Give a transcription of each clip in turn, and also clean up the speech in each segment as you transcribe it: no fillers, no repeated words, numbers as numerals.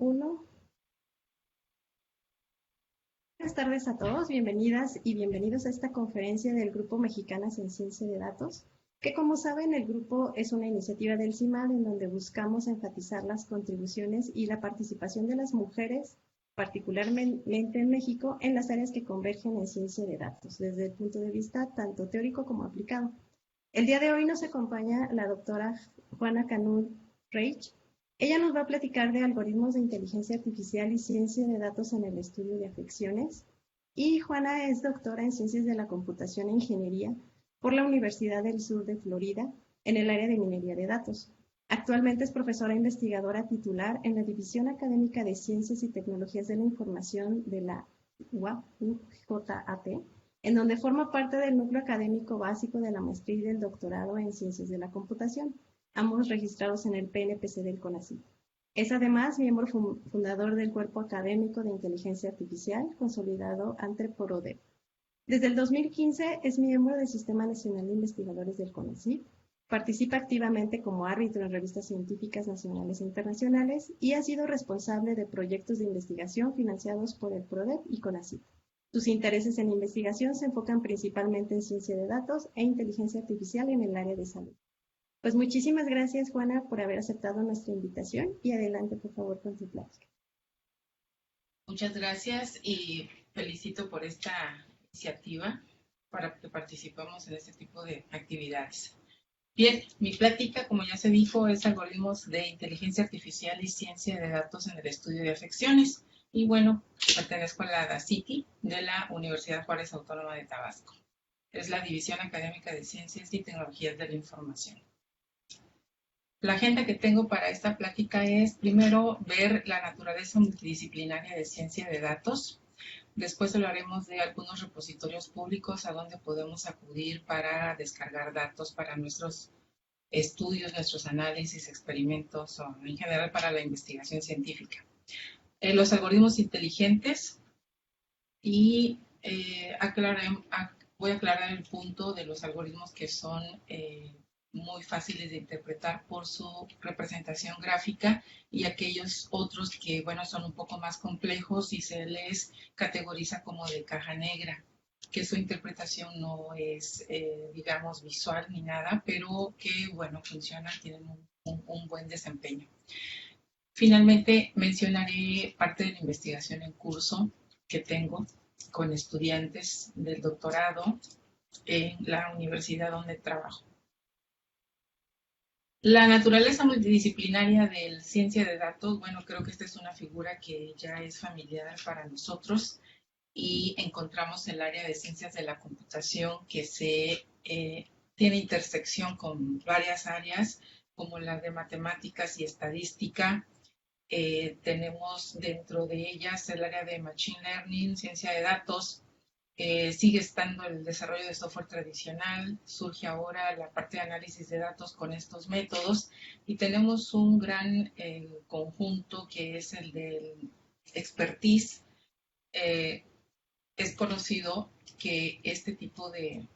Uno. Buenas tardes a todos, bienvenidas y bienvenidos a esta conferencia del Grupo Mexicanas en Ciencia de Datos, que como saben el grupo es una iniciativa del CIMAD en donde buscamos enfatizar las contribuciones y la participación de las mujeres, particularmente en México, en las áreas que convergen en ciencia de datos, desde el punto de vista tanto teórico como aplicado. El día de hoy nos acompaña la doctora Juana Canut Reich. Ella nos va a platicar de algoritmos de inteligencia artificial y ciencia de datos en el estudio de afecciones. Y Juana es doctora en Ciencias de la Computación e Ingeniería por la Universidad del Sur de Florida en el área de minería de datos. Actualmente es profesora investigadora titular en la División Académica de Ciencias y Tecnologías de la Información de la UJAT, en donde forma parte del núcleo académico básico de la maestría y del doctorado en Ciencias de la Computación, ambos registrados en el PNPC del CONACYT. Es además miembro fundador del Cuerpo Académico de Inteligencia Artificial, consolidado ante PRODEV. Desde el 2015 es miembro del Sistema Nacional de Investigadores del CONACYT, participa activamente como árbitro en revistas científicas nacionales e internacionales y ha sido responsable de proyectos de investigación financiados por el PRODEV y CONACYT. Sus intereses en investigación se enfocan principalmente en ciencia de datos e inteligencia artificial en el área de salud. Pues muchísimas gracias, Juana, por haber aceptado nuestra invitación y adelante, por favor, con tu plática. Muchas gracias y felicito por esta iniciativa para que participemos en este tipo de actividades. Bien, mi plática, como ya se dijo, es algoritmos de inteligencia artificial y ciencia de datos en el estudio de afecciones. Y bueno, pertenezco a la DACITI de la Universidad Juárez Autónoma de Tabasco. Es la División Académica de Ciencias y Tecnologías de la Información. La agenda que tengo para esta plática es, primero, ver la naturaleza multidisciplinaria de ciencia de datos. Después hablaremos de algunos repositorios públicos a donde podemos acudir para descargar datos para nuestros estudios, nuestros análisis, experimentos o en general para la investigación científica. Los algoritmos inteligentes y voy a aclarar el punto de los algoritmos que son muy fáciles de interpretar por su representación gráfica y aquellos otros que, bueno, son un poco más complejos y se les categoriza como de caja negra, que su interpretación no es, digamos, visual ni nada, pero que, bueno, funcionan, tienen un buen desempeño. Finalmente, mencionaré parte de la investigación en curso que tengo con estudiantes del doctorado en la universidad donde trabajo. La naturaleza multidisciplinaria de ciencia de datos, bueno, creo que esta es una figura que ya es familiar para nosotros y encontramos el área de ciencias de la computación que tiene intersección con varias áreas como las de matemáticas y estadística. Tenemos dentro de ellas el área de Machine Learning, ciencia de datos. Sigue estando el desarrollo de software tradicional, surge ahora la parte de análisis de datos con estos métodos y tenemos un gran conjunto que es el del expertise. Es conocido que este tipo de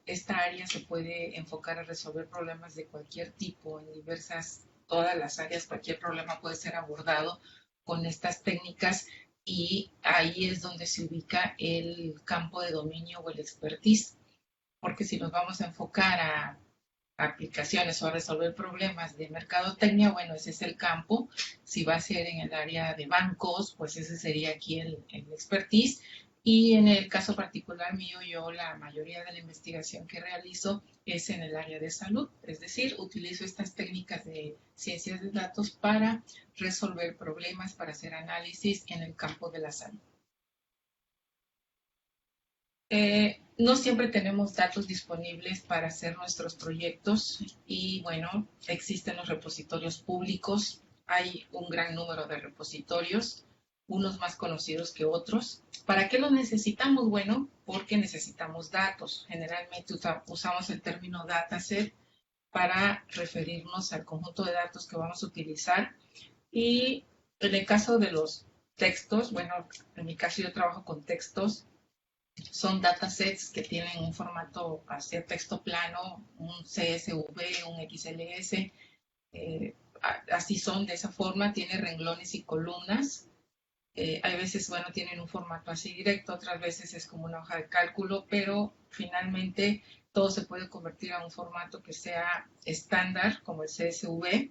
esta área se puede enfocar a resolver problemas de cualquier tipo en todas las áreas, cualquier problema puede ser abordado con estas técnicas y ahí es donde se ubica el campo de dominio o el expertise, porque si nos vamos a enfocar a aplicaciones o a resolver problemas de mercadotecnia, bueno, ese es el campo. Si va a ser en el área de bancos, pues ese sería aquí el expertise. Y en el caso particular mío, yo la mayoría de la investigación que realizo es en el área de salud, es decir, utilizo estas técnicas de ciencias de datos para resolver problemas, para hacer análisis en el campo de la salud. No siempre tenemos datos disponibles para hacer nuestros proyectos y bueno, existen los repositorios públicos, hay un gran número de repositorios, unos más conocidos que otros. ¿Para qué los necesitamos? Bueno, porque necesitamos datos. Generalmente usamos el término dataset para referirnos al conjunto de datos que vamos a utilizar y en el caso de los textos, bueno, en mi caso yo trabajo con textos. Son datasets que tienen un formato hacia texto plano, un CSV, un XLS, así son, de esa forma, tiene renglones y columnas. Hay veces, bueno, tienen un formato así directo, otras veces es como una hoja de cálculo, pero finalmente todo se puede convertir a un formato que sea estándar, como el CSV,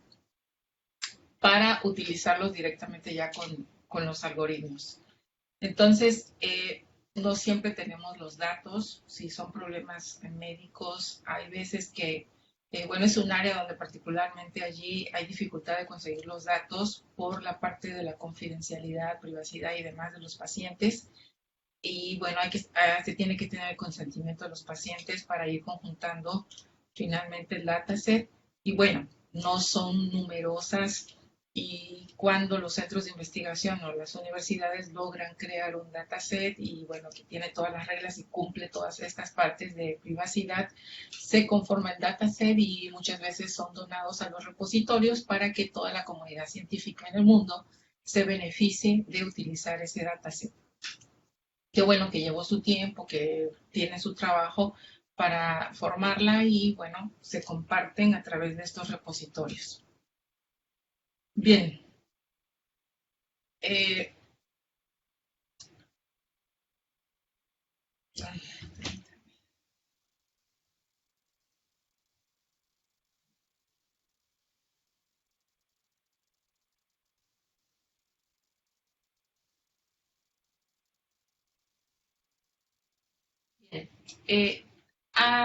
para utilizarlos directamente ya con los algoritmos. Entonces, no siempre tenemos los datos, si son problemas médicos, hay veces que, bueno, es un área donde particularmente allí hay dificultad de conseguir los datos por la parte de la confidencialidad, privacidad y demás de los pacientes. Y bueno, se tiene que tener el consentimiento de los pacientes para ir conjuntando finalmente el dataset. Y bueno, no son numerosas, y cuando los centros de investigación o las universidades logran crear un dataset y bueno, que tiene todas las reglas y cumple todas estas partes de privacidad, se conforma el dataset y muchas veces son donados a los repositorios para que toda la comunidad científica en el mundo se beneficie de utilizar ese dataset. Qué bueno que llevó su tiempo, que tiene su trabajo para formarla y bueno, se comparten a través de estos repositorios. Bien. Eh, eh,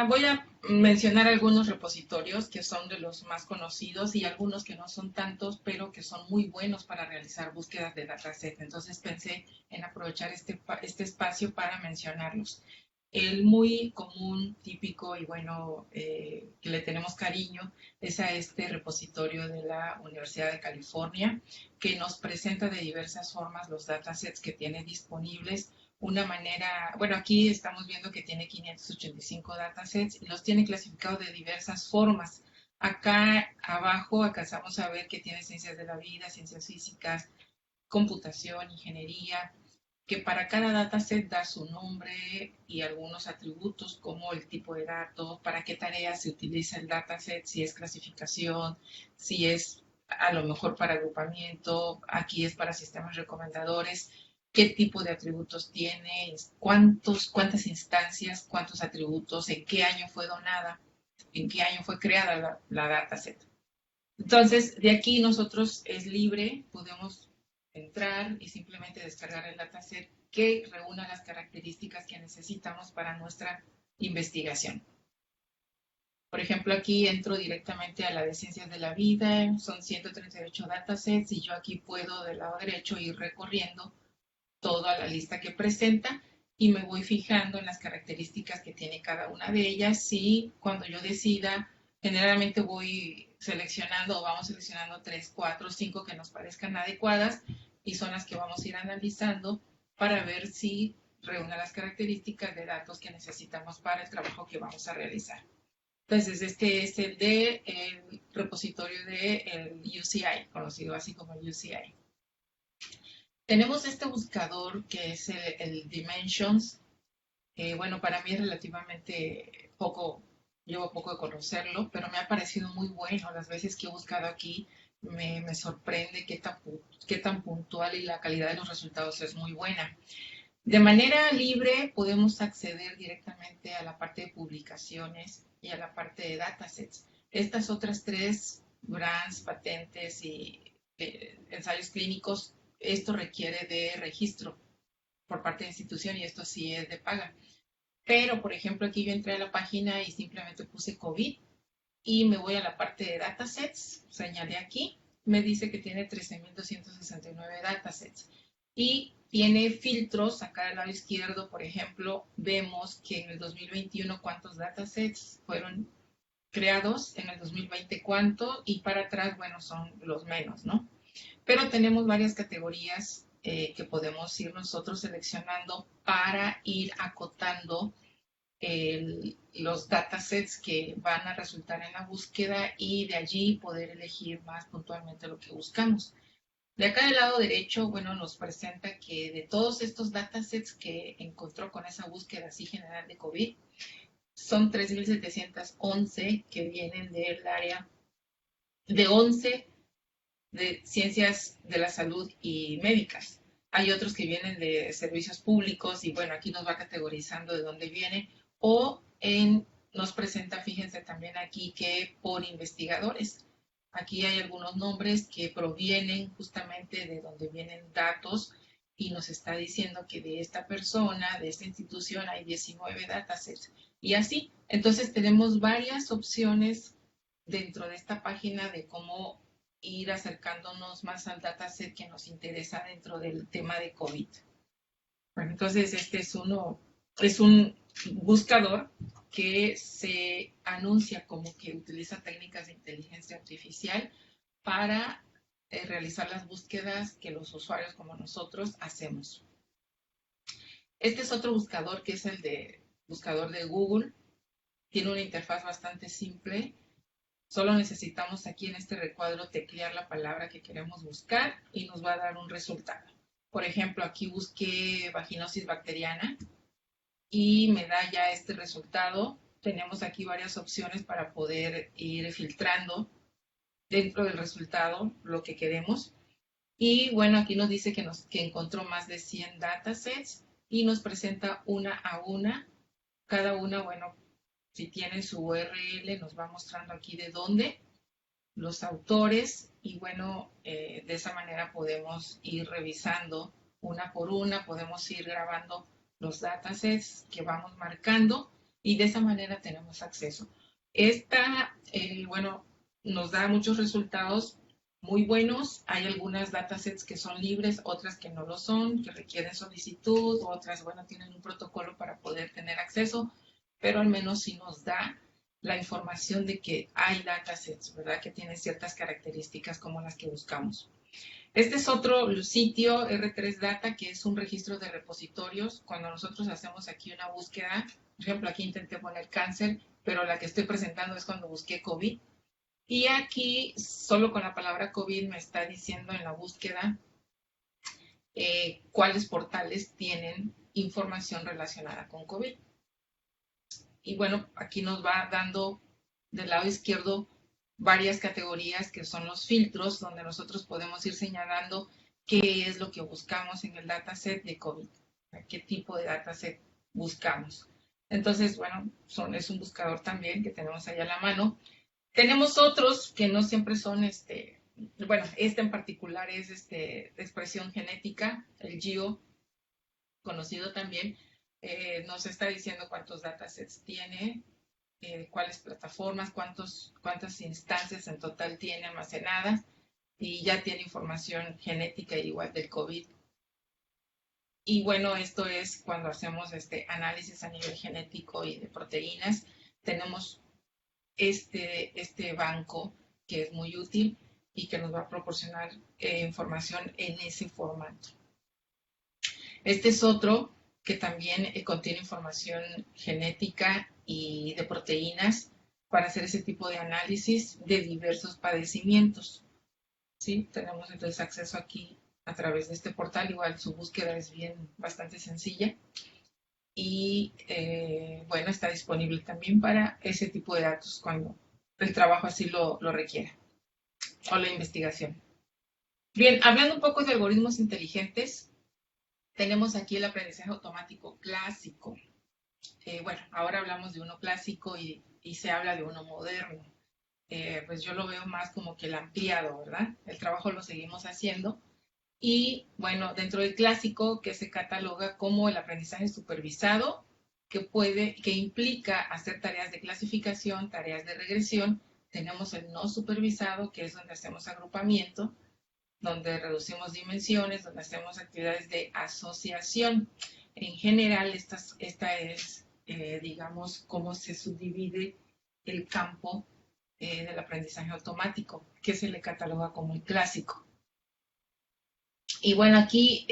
Voy a mencionar algunos repositorios que son de los más conocidos y algunos que no son tantos, pero que son muy buenos para realizar búsquedas de dataset. Entonces pensé en aprovechar este espacio para mencionarlos. El muy común, típico y bueno, que le tenemos cariño, es a este repositorio de la Universidad de California, que nos presenta de diversas formas los datasets que tiene disponibles. Una manera, bueno, aquí estamos viendo que tiene 585 datasets y los tiene clasificados de diversas formas. Acá abajo alcanzamos a ver que tiene ciencias de la vida, ciencias físicas, computación, ingeniería, que para cada dataset da su nombre y algunos atributos como el tipo de datos, para qué tareas se utiliza el dataset, si es clasificación, si es a lo mejor para agrupamiento, aquí es para sistemas recomendadores, qué tipo de atributos tiene, cuántas instancias, cuántos atributos, en qué año fue donada, en qué año fue creada la dataset. Entonces, de aquí nosotros es libre, podemos entrar y simplemente descargar el dataset que reúna las características que necesitamos para nuestra investigación. Por ejemplo, aquí entro directamente a la de ciencias de la vida, son 138 datasets y yo aquí puedo del lado derecho ir recorriendo toda la lista que presenta y me voy fijando en las características que tiene cada una de ellas y cuando yo decida, generalmente voy seleccionando o vamos seleccionando 3, 4, 5 que nos parezcan adecuadas y son las que vamos a ir analizando para ver si reúne las características de datos que necesitamos para el trabajo que vamos a realizar. Entonces, este es el de el repositorio de UCI, conocido así como el UCI. Tenemos este buscador que es el Dimensions. Bueno, para mí es relativamente poco, llevo poco de conocerlo, pero me ha parecido muy bueno. Las veces que he buscado aquí me sorprende qué tan puntual y la calidad de los resultados es muy buena. De manera libre podemos acceder directamente a la parte de publicaciones y a la parte de datasets. Estas otras tres, grants, patentes y ensayos clínicos, esto requiere de registro por parte de la institución y esto sí es de paga. Pero, por ejemplo, aquí yo entré a la página y simplemente puse COVID y me voy a la parte de datasets, señalé aquí, me dice que tiene 13.269 datasets y tiene filtros. Acá al lado izquierdo, por ejemplo, vemos que en el 2021 cuántos datasets fueron creados, en el 2020 cuánto y para atrás, bueno, son los menos, ¿no? Pero tenemos varias categorías que podemos ir nosotros seleccionando para ir acotando los datasets que van a resultar en la búsqueda y de allí poder elegir más puntualmente lo que buscamos. De acá del lado derecho, bueno, nos presenta que de todos estos datasets que encontró con esa búsqueda así general de COVID, son 3.711 que vienen del área de 11 de ciencias de la salud y médicas. Hay otros que vienen de servicios públicos y bueno, aquí nos va categorizando de dónde viene. Nos presenta, fíjense también aquí, que por investigadores. Aquí hay algunos nombres que provienen justamente de donde vienen datos y nos está diciendo que de esta persona, de esta institución, hay 19 datasets. Y así, entonces tenemos varias opciones dentro de esta página de cómo ir acercándonos más al dataset que nos interesa dentro del tema de COVID. Bueno, entonces este es un buscador que se anuncia como que utiliza técnicas de inteligencia artificial para realizar las búsquedas que los usuarios como nosotros hacemos. Este es otro buscador que es el de buscador de Google. Tiene una interfaz bastante simple. Solo necesitamos aquí en este recuadro teclear la palabra que queremos buscar y nos va a dar un resultado. Por ejemplo, aquí busqué vaginosis bacteriana y me da ya este resultado. Tenemos aquí varias opciones para poder ir filtrando dentro del resultado lo que queremos. Y bueno, aquí nos dice que encontró más de 100 datasets y nos presenta una a una. Cada una, bueno, si tiene su URL, nos va mostrando aquí de dónde, los autores, y bueno, de esa manera podemos ir revisando una por una, podemos ir grabando los datasets que vamos marcando y de esa manera tenemos acceso. Bueno, nos da muchos resultados muy buenos. Hay algunas datasets que son libres, otras que no lo son, que requieren solicitud, otras, bueno, tienen un protocolo para poder tener acceso, pero al menos sí nos da la información de que hay datasets, ¿verdad? Que tienen ciertas características como las que buscamos. Este es otro sitio, R3 Data, que es un registro de repositorios. Cuando nosotros hacemos aquí una búsqueda, por ejemplo, aquí intenté poner cáncer, pero la que estoy presentando es cuando busqué COVID. Y aquí, solo con la palabra COVID, me está diciendo en la búsqueda cuáles portales tienen información relacionada con COVID. Y bueno, aquí nos va dando del lado izquierdo varias categorías que son los filtros, donde nosotros podemos ir señalando qué es lo que buscamos en el dataset de COVID, qué tipo de dataset buscamos. Entonces, bueno, es un buscador también que tenemos ahí a la mano. Tenemos otros que no siempre son, bueno, este en particular es de expresión genética, el GEO, conocido también, nos está diciendo cuántos datasets tiene, cuáles plataformas, cuántas instancias en total tiene almacenadas y ya tiene información genética igual del COVID. Y bueno, esto es cuando hacemos análisis a nivel genético y de proteínas. Tenemos este banco que es muy útil y que nos va a proporcionar información en ese formato. Este es otro que también contiene información genética y de proteínas para hacer ese tipo de análisis de diversos padecimientos. ¿Sí? Tenemos entonces acceso aquí a través de este portal. Igual su búsqueda es bastante sencilla. Y bueno, está disponible también para ese tipo de datos cuando el trabajo así lo requiera o la investigación. Bien, hablando un poco de algoritmos inteligentes, tenemos aquí el aprendizaje automático clásico. Bueno, ahora hablamos de uno clásico y se habla de uno moderno. Pues yo lo veo más como que el ampliado, ¿verdad? El trabajo lo seguimos haciendo. Y bueno, dentro del clásico, que se cataloga como el aprendizaje supervisado, que implica hacer tareas de clasificación, tareas de regresión. Tenemos el no supervisado, que es donde hacemos agrupamiento, donde reducimos dimensiones, donde hacemos actividades de asociación. En general, esta es, digamos, cómo se subdivide el campo del aprendizaje automático, que se le cataloga como el clásico. Y bueno, aquí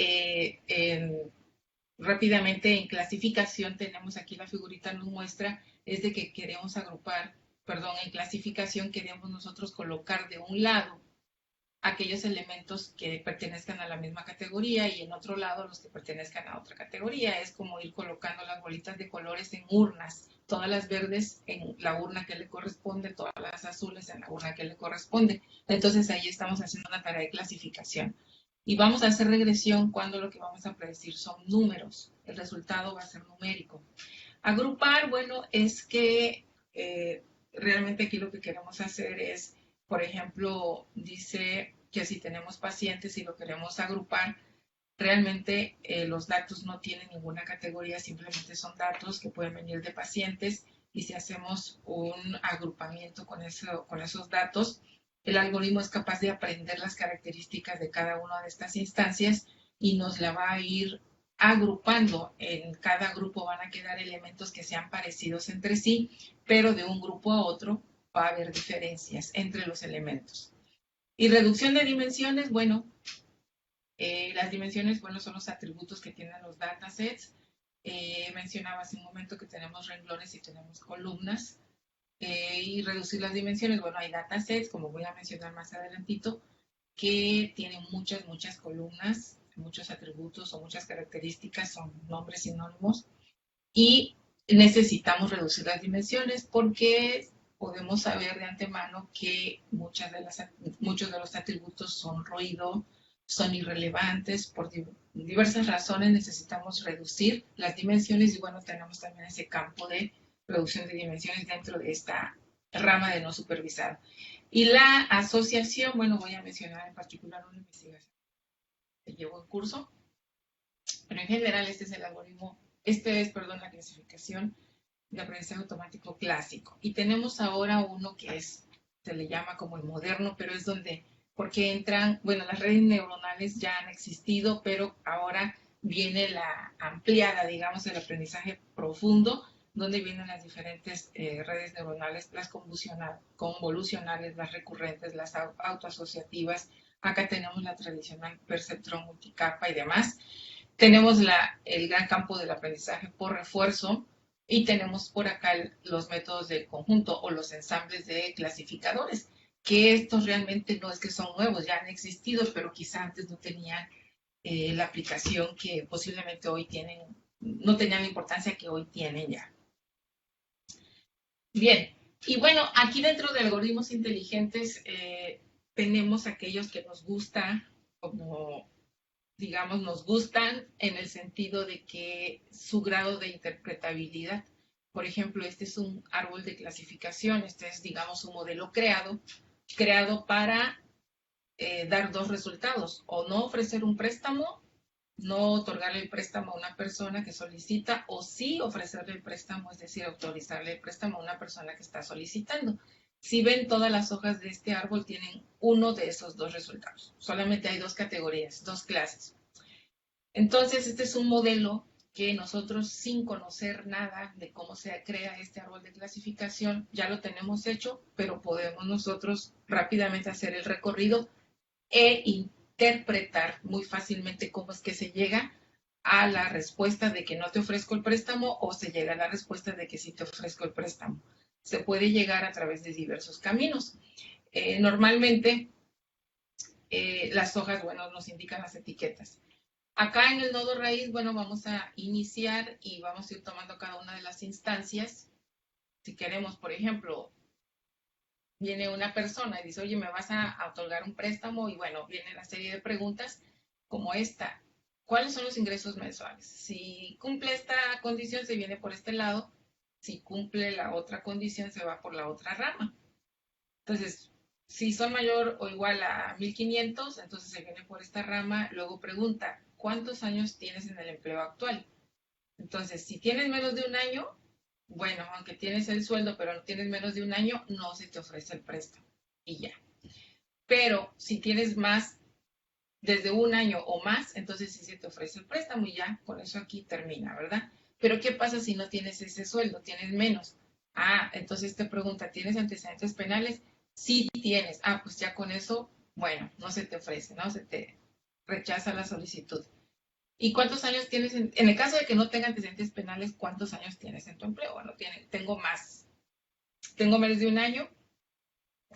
rápidamente en clasificación tenemos aquí la figurita nos muestra, es de que queremos agrupar, perdón, en clasificación queremos nosotros colocar de un lado aquellos elementos que pertenezcan a la misma categoría y en otro lado los que pertenezcan a otra categoría. Es como ir colocando las bolitas de colores en urnas, todas las verdes en la urna que le corresponde, todas las azules en la urna que le corresponde. Entonces ahí estamos haciendo una tarea de clasificación. Y vamos a hacer regresión cuando lo que vamos a predecir son números. El resultado va a ser numérico. Agrupar, bueno, es que realmente aquí lo que queremos hacer es, por ejemplo, dice que si tenemos pacientes y lo queremos agrupar, realmente los datos no tienen ninguna categoría, simplemente son datos que pueden venir de pacientes y si hacemos un agrupamiento con esos datos, el algoritmo es capaz de aprender las características de cada una de estas instancias y nos la va a ir agrupando. En cada grupo van a quedar elementos que sean parecidos entre sí, pero de un grupo a otro va a haber diferencias entre los elementos. Y reducción de dimensiones, bueno, las dimensiones, bueno, son los atributos que tienen los datasets. Mencionaba hace un momento que tenemos renglones y tenemos columnas. Y reducir las dimensiones, bueno, hay datasets, como voy a mencionar más adelantito, que tienen muchas columnas, muchos atributos o muchas características, son nombres sinónimos, y necesitamos reducir las dimensiones porque podemos saber de antemano que muchos de los atributos son ruido, son irrelevantes, por diversas razones necesitamos reducir las dimensiones y bueno, tenemos también ese campo de reducción de dimensiones dentro de esta rama de no supervisado. Y la asociación, bueno, voy a mencionar en particular una investigación que llevo en curso, pero en general este es el algoritmo, la clasificación de aprendizaje automático clásico. Y tenemos ahora uno que se le llama como el moderno, pero es donde, porque entran, bueno, las redes neuronales ya han existido, pero ahora viene la ampliada, digamos, el aprendizaje profundo, donde vienen las diferentes redes neuronales, las convolucionales, las recurrentes, las autoasociativas. Acá tenemos la tradicional perceptrón multicapa y demás. Tenemos el gran campo del aprendizaje por refuerzo y tenemos por acá los métodos del conjunto o los ensambles de clasificadores, que estos realmente no es que son nuevos, ya han existido, pero quizá antes no tenían la aplicación que posiblemente hoy tienen, no tenían la importancia que hoy tienen ya. Bien, y bueno, aquí dentro de algoritmos inteligentes tenemos aquellos que nos gusta, como digamos, nos gustan en el sentido de que su grado de interpretabilidad, por ejemplo, este es un árbol de clasificación, este es, digamos, un modelo creado para dar dos resultados, o no ofrecer un préstamo, no otorgarle el préstamo a una persona que solicita, o sí ofrecerle el préstamo, es decir, autorizarle el préstamo a una persona que está solicitando. Si ven, todas las hojas de este árbol tienen uno de esos dos resultados. Solamente hay dos categorías, dos clases. Entonces, este es un modelo que nosotros, sin conocer nada de cómo se crea este árbol de clasificación, ya lo tenemos hecho, pero podemos nosotros rápidamente hacer el recorrido e interpretar muy fácilmente cómo es que se llega a la respuesta de que no te ofrezco el préstamo o se llega a la respuesta de que sí te ofrezco el préstamo. Se puede llegar a través de diversos caminos. Normalmente, las hojas, bueno, nos indican las etiquetas. Acá en el nodo raíz, bueno, vamos a iniciar y vamos a ir tomando cada una de las instancias. Si queremos, por ejemplo, viene una persona y dice, oye, ¿me vas a otorgar un préstamo? Y bueno, viene la serie de preguntas como esta. ¿Cuáles son los ingresos mensuales? Si cumple esta condición, se viene por este lado. Si cumple la otra condición, se va por la otra rama. Entonces, si son mayor o igual a 1,500, entonces se viene por esta rama. Luego pregunta, ¿cuántos años tienes en el empleo actual? Entonces, si tienes menos de un año, bueno, aunque tienes el sueldo, pero no tienes menos de un año, no se te ofrece el préstamo y ya. Pero si tienes más, desde un año o más, entonces sí se te ofrece el préstamo y ya, con eso aquí termina, ¿verdad? Pero ¿qué pasa si no tienes ese sueldo, tienes menos? Entonces te pregunta, ¿tienes antecedentes penales? Sí tienes. Pues ya con eso, bueno, no se te ofrece, ¿no? Se te rechaza la solicitud. ¿Y cuántos años tienes? En el caso de que no tenga antecedentes penales, ¿cuántos años tienes en tu empleo? Bueno, tengo más. Tengo menos de un año.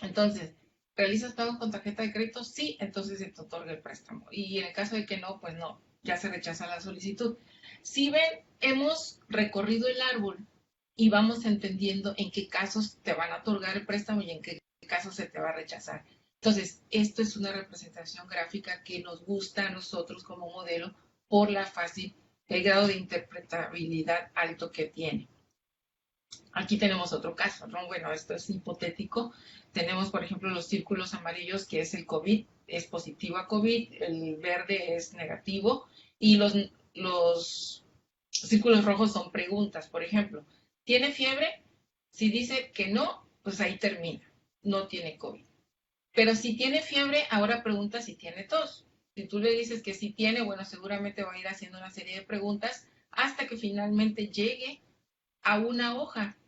Entonces, ¿Realizas pagos con tarjeta de crédito? Sí, entonces se te otorga el préstamo. Y en el caso de que no, pues no, ya se rechaza la solicitud. Si ven, hemos recorrido el árbol y vamos entendiendo en qué casos te van a otorgar el préstamo y en qué casos se te va a rechazar. Entonces, esto es una representación gráfica que nos gusta a nosotros como modelo por la fácil, el grado de interpretabilidad alto que tiene. Aquí tenemos otro caso, ¿no? Bueno, esto es hipotético. Tenemos, por ejemplo, los círculos amarillos, que es el COVID, es positivo a COVID, el verde es negativo, y los círculos rojos son preguntas, por ejemplo, ¿tiene fiebre? Si dice que no, pues ahí termina, no tiene COVID. Pero si tiene fiebre, ahora pregunta si tiene tos. Si tú le dices que sí tiene, bueno, seguramente va a ir haciendo una serie de preguntas hasta que finalmente llegue a una hoja.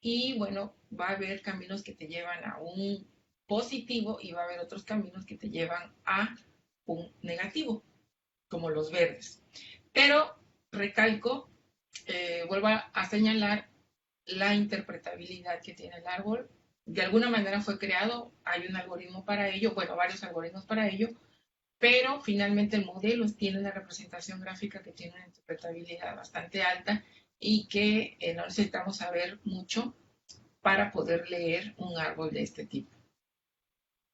Y bueno, va a haber caminos que te llevan a un positivo y va a haber otros caminos que te llevan a un negativo, como los verdes. Pero recalco, vuelvo a señalar la interpretabilidad que tiene el árbol. De alguna manera fue creado, hay un algoritmo para ello, bueno, varios algoritmos para ello, pero finalmente el modelo tiene una representación gráfica que tiene una interpretabilidad bastante alta y que no necesitamos saber mucho para poder leer un árbol de este tipo.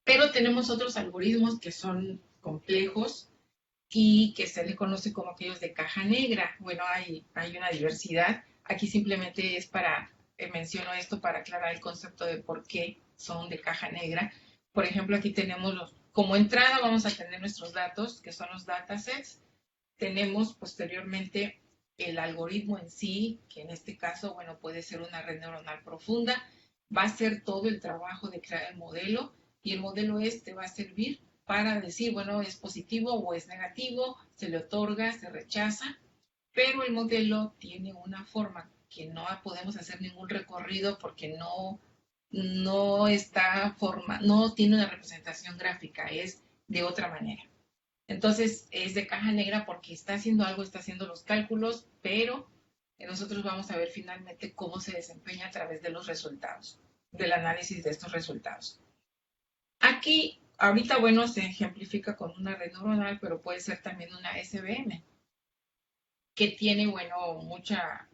Pero tenemos otros algoritmos que son complejos y que se les conoce como aquellos de caja negra. Bueno, hay una diversidad. Aquí simplemente es para, menciono esto para aclarar el concepto de por qué son de caja negra. Por ejemplo, aquí tenemos como entrada vamos a tener nuestros datos, que son los datasets. Tenemos posteriormente el algoritmo en sí, que en este caso, bueno, puede ser una red neuronal profunda, va a ser todo el trabajo de crear el modelo y el modelo este va a servir para decir, bueno, es positivo o es negativo, se le otorga, se rechaza, pero el modelo tiene una forma que no podemos hacer ningún recorrido porque no tiene una representación gráfica, es de otra manera. Entonces es de caja negra porque está haciendo algo, está haciendo los cálculos, pero nosotros vamos a ver finalmente cómo se desempeña a través de los resultados, del análisis de estos resultados. Aquí, ahorita, bueno, se ejemplifica con una red neuronal, pero puede ser también una SVM, que tiene, bueno, mucha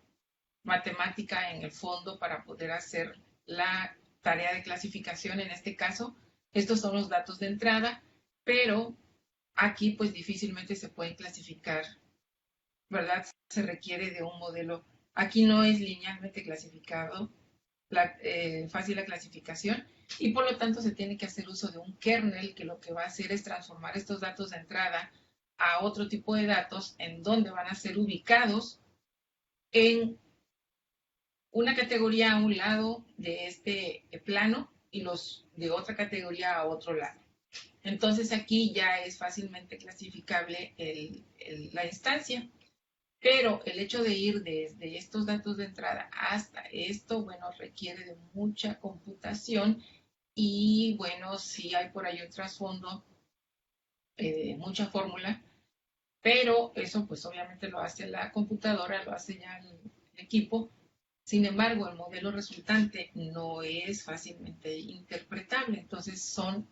matemática en el fondo para poder hacer la tarea de clasificación en este caso. Estos son los datos de entrada, pero aquí pues difícilmente se pueden clasificar, ¿verdad? Se requiere de un modelo. Aquí no es linealmente clasificado, fácil la clasificación, y por lo tanto se tiene que hacer uso de un kernel que lo que va a hacer es transformar estos datos de entrada a otro tipo de datos en donde van a ser ubicados en una categoría a un lado de este plano y los de otra categoría a otro lado. Entonces aquí ya es fácilmente clasificable la instancia, pero el hecho de ir desde estos datos de entrada hasta esto, bueno, requiere de mucha computación y bueno, sí hay por ahí un trasfondo, mucha fórmula, pero eso pues obviamente lo hace la computadora, lo hace ya el equipo. Sin embargo, el modelo resultante no es fácilmente interpretable, entonces son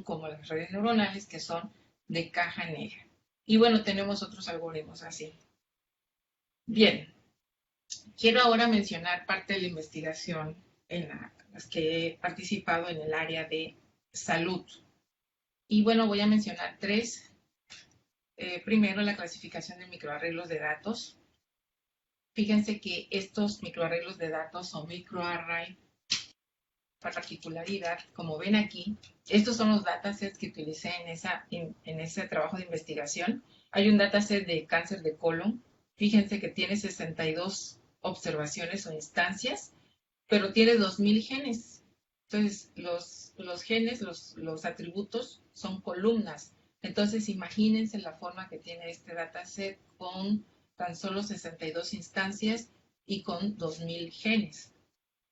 como las redes neuronales que son de caja negra. Y bueno, tenemos otros algoritmos así. Bien, quiero ahora mencionar parte de la investigación en las que he participado en el área de salud. Y bueno, voy a mencionar tres. Primero, la clasificación de microarreglos de datos. Fíjense que estos microarreglos de datos son microarray particularidad, como ven aquí, estos son los datasets que utilicé en ese trabajo de investigación. Hay un dataset de cáncer de colon. Fíjense que tiene 62 observaciones o instancias, pero tiene 2000 genes. Entonces, los genes, los atributos son columnas. Entonces, imagínense la forma que tiene este dataset con tan solo 62 instancias y con 2000 genes.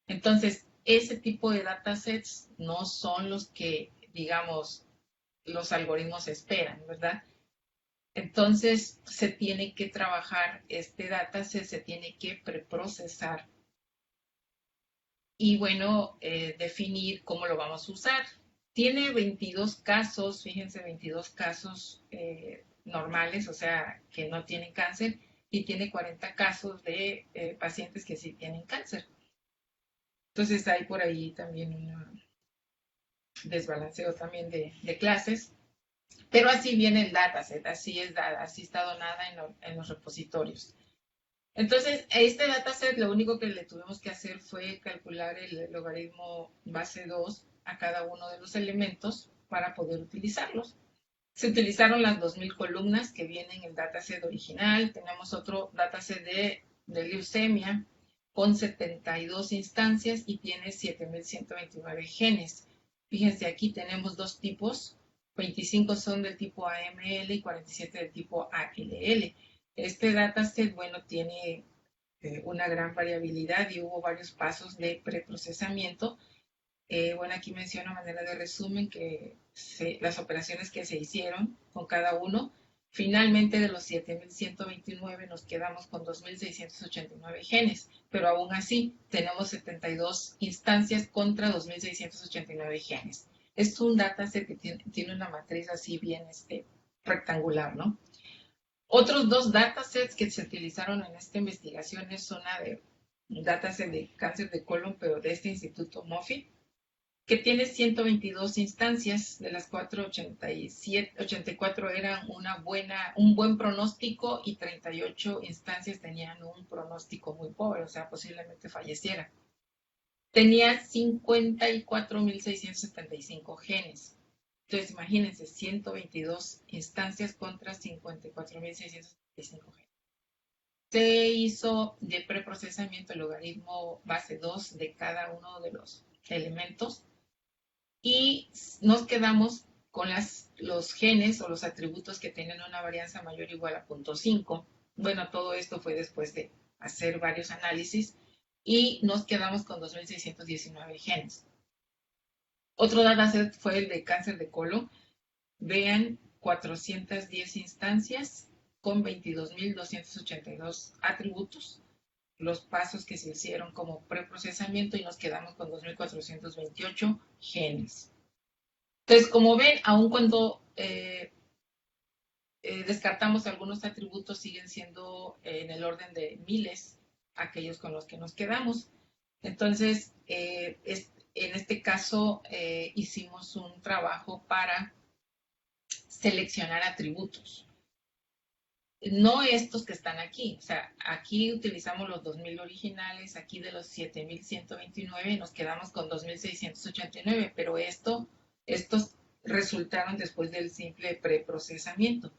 Entonces, ese tipo de datasets no son los que, digamos, los algoritmos esperan, ¿verdad? Entonces, se tiene que trabajar este dataset, se tiene que preprocesar y, bueno, definir cómo lo vamos a usar. Tiene 22 casos, fíjense, 22 casos normales, o sea, que no tienen cáncer, y tiene 40 casos de pacientes que sí tienen cáncer. Entonces hay por ahí también un desbalanceo también de clases, pero así viene el dataset, así es dada, así está donada en los repositorios. Entonces, a este dataset lo único que le tuvimos que hacer fue calcular el logaritmo base 2 a cada uno de los elementos para poder utilizarlos. Se utilizaron las 2000 columnas que vienen en el dataset original. Tenemos otro dataset de leucemia con 72 instancias y tiene 7129 genes. Fíjense, aquí tenemos dos tipos. 25 son del tipo AML y 47 del tipo ALL. Este dataset, bueno, tiene una gran variabilidad y hubo varios pasos de preprocesamiento. Bueno, aquí menciono a manera de resumen que las operaciones que se hicieron con cada uno. Finalmente, de los 7.129 nos quedamos con 2.689 genes, pero aún así tenemos 72 instancias contra 2.689 genes. Es un dataset que tiene una matriz así bien rectangular, ¿no? Otros dos datasets que se utilizaron en esta investigación es una de un dataset de cáncer de colon, pero de este instituto Moffitt, que tiene 122 instancias, de las 84 eran un buen pronóstico y 38 instancias tenían un pronóstico muy pobre, o sea, posiblemente falleciera. Tenía 54.675 genes. Entonces, imagínense, 122 instancias contra 54.675 genes. Se hizo de preprocesamiento el logaritmo base 2 de cada uno de los elementos y nos quedamos con los genes o los atributos que tienen una varianza mayor o igual a 0.5. Bueno, todo esto fue después de hacer varios análisis y nos quedamos con 2.619 genes. Otro dataset fue el de cáncer de colon. Vean, 410 instancias con 22.282 atributos, los pasos que se hicieron como preprocesamiento y nos quedamos con 2.428 genes. Entonces, como ven, aun cuando descartamos algunos atributos, siguen siendo en el orden de miles aquellos con los que nos quedamos. Entonces, en este caso, hicimos un trabajo para seleccionar atributos. No estos que están aquí, o sea, aquí utilizamos los 2000 originales, aquí de los 7129 nos quedamos con 2689, pero estos resultaron después del simple preprocesamiento.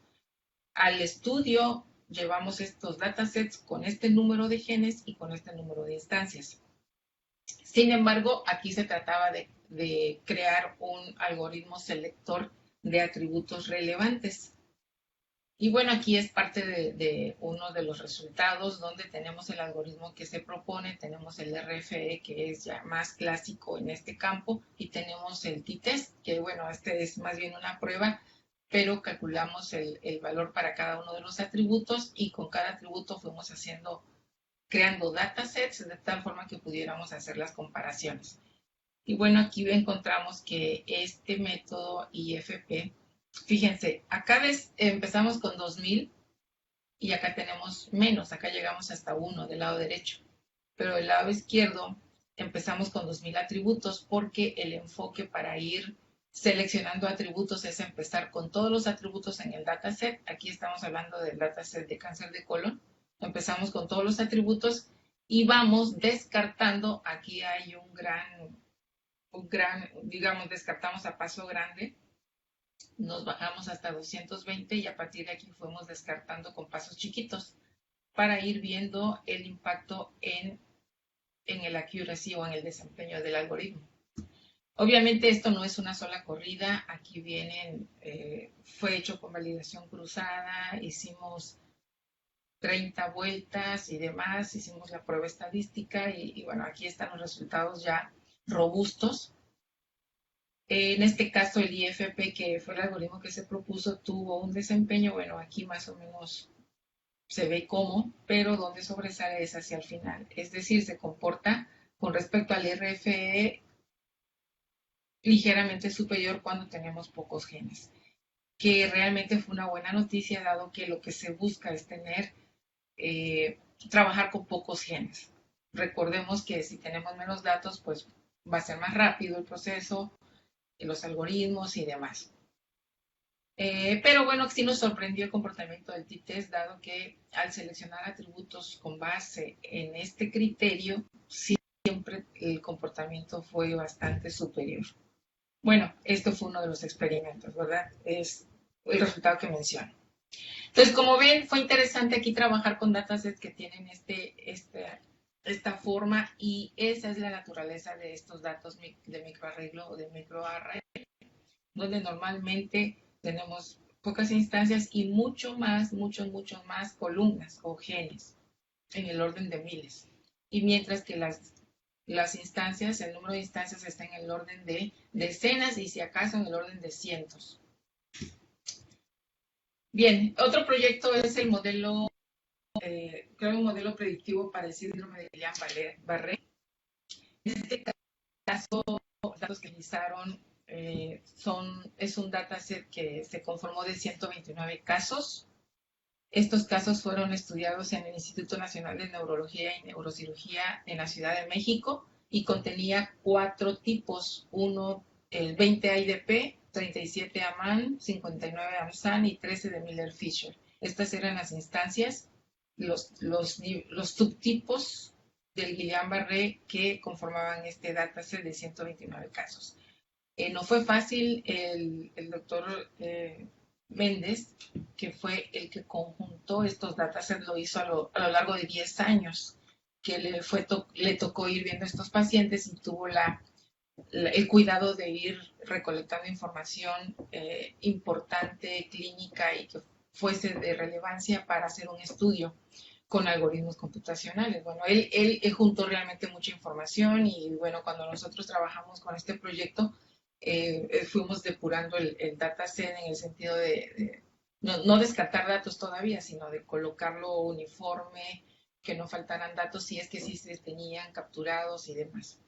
Al estudio llevamos estos datasets con este número de genes y con este número de instancias. Sin embargo, aquí se trataba de crear un algoritmo selector de atributos relevantes. Y bueno, aquí es parte de uno de los resultados donde tenemos el algoritmo que se propone, tenemos el RFE que es ya más clásico en este campo y tenemos el t-test, que bueno, este es más bien una prueba, pero calculamos el valor para cada uno de los atributos y con cada atributo fuimos creando datasets de tal forma que pudiéramos hacer las comparaciones. Y bueno, aquí encontramos que este método IFP, fíjense, acá empezamos con 2000 y acá tenemos menos, acá llegamos hasta 1 del lado derecho, pero del lado izquierdo empezamos con 2000 atributos porque el enfoque para ir seleccionando atributos es empezar con todos los atributos en el dataset. Aquí estamos hablando del dataset de cáncer de colon. Empezamos con todos los atributos y vamos descartando. Aquí hay digamos, descartamos a paso grande, nos bajamos hasta 220 y a partir de aquí fuimos descartando con pasos chiquitos para ir viendo el impacto en el accuracy o en el desempeño del algoritmo. Obviamente esto no es una sola corrida, aquí fue hecho con validación cruzada, hicimos 30 vueltas y demás, hicimos la prueba estadística y bueno, aquí están los resultados ya robustos. En este caso, el IFP, que fue el algoritmo que se propuso, tuvo un desempeño, bueno, aquí más o menos se ve cómo, pero donde sobresale es hacia el final. Es decir, se comporta con respecto al RFE ligeramente superior cuando tenemos pocos genes, que realmente fue una buena noticia, dado que lo que se busca es trabajar con pocos genes. Recordemos que si tenemos menos datos, pues va a ser más rápido el proceso, los algoritmos y demás. Pero bueno, sí nos sorprendió el comportamiento del t-test, dado que al seleccionar atributos con base en este criterio, siempre el comportamiento fue bastante superior. Bueno, esto fue uno de los experimentos, ¿verdad? Es el resultado que menciono. Entonces, como ven, fue interesante aquí trabajar con datasets que tienen esta forma, y esa es la naturaleza de estos datos de microarreglo o de microarray, donde normalmente tenemos pocas instancias y mucho más columnas o genes en el orden de miles. Y mientras que las instancias, el número de instancias está en el orden de decenas y si acaso en el orden de cientos. Bien, otro proyecto es el modelo, creo un modelo predictivo para el síndrome de Guillain-Barré. En este caso, los datos que utilizaron es un dataset que se conformó de 129 casos. Estos casos fueron estudiados en el Instituto Nacional de Neurología y Neurocirugía en la Ciudad de México y contenía 4 tipos, el 20 IDP, 37 AMAN, 59 AMSAN y 13 de Miller-Fisher. Estas eran las instancias, los subtipos del Guillain-Barré que conformaban este dataset de 129 casos. No fue fácil, el doctor Méndez, que fue el que conjuntó estos datasets, lo hizo a lo largo de 10 años, que le tocó ir viendo a estos pacientes y tuvo el cuidado de ir recolectando información importante, clínica y que fuese de relevancia para hacer un estudio con algoritmos computacionales. Bueno, él juntó realmente mucha información y bueno, cuando nosotros trabajamos con este proyecto, fuimos depurando el dataset en el sentido de no descartar datos todavía, sino de colocarlo uniforme, que no faltaran datos si es que sí se tenían capturados y demás.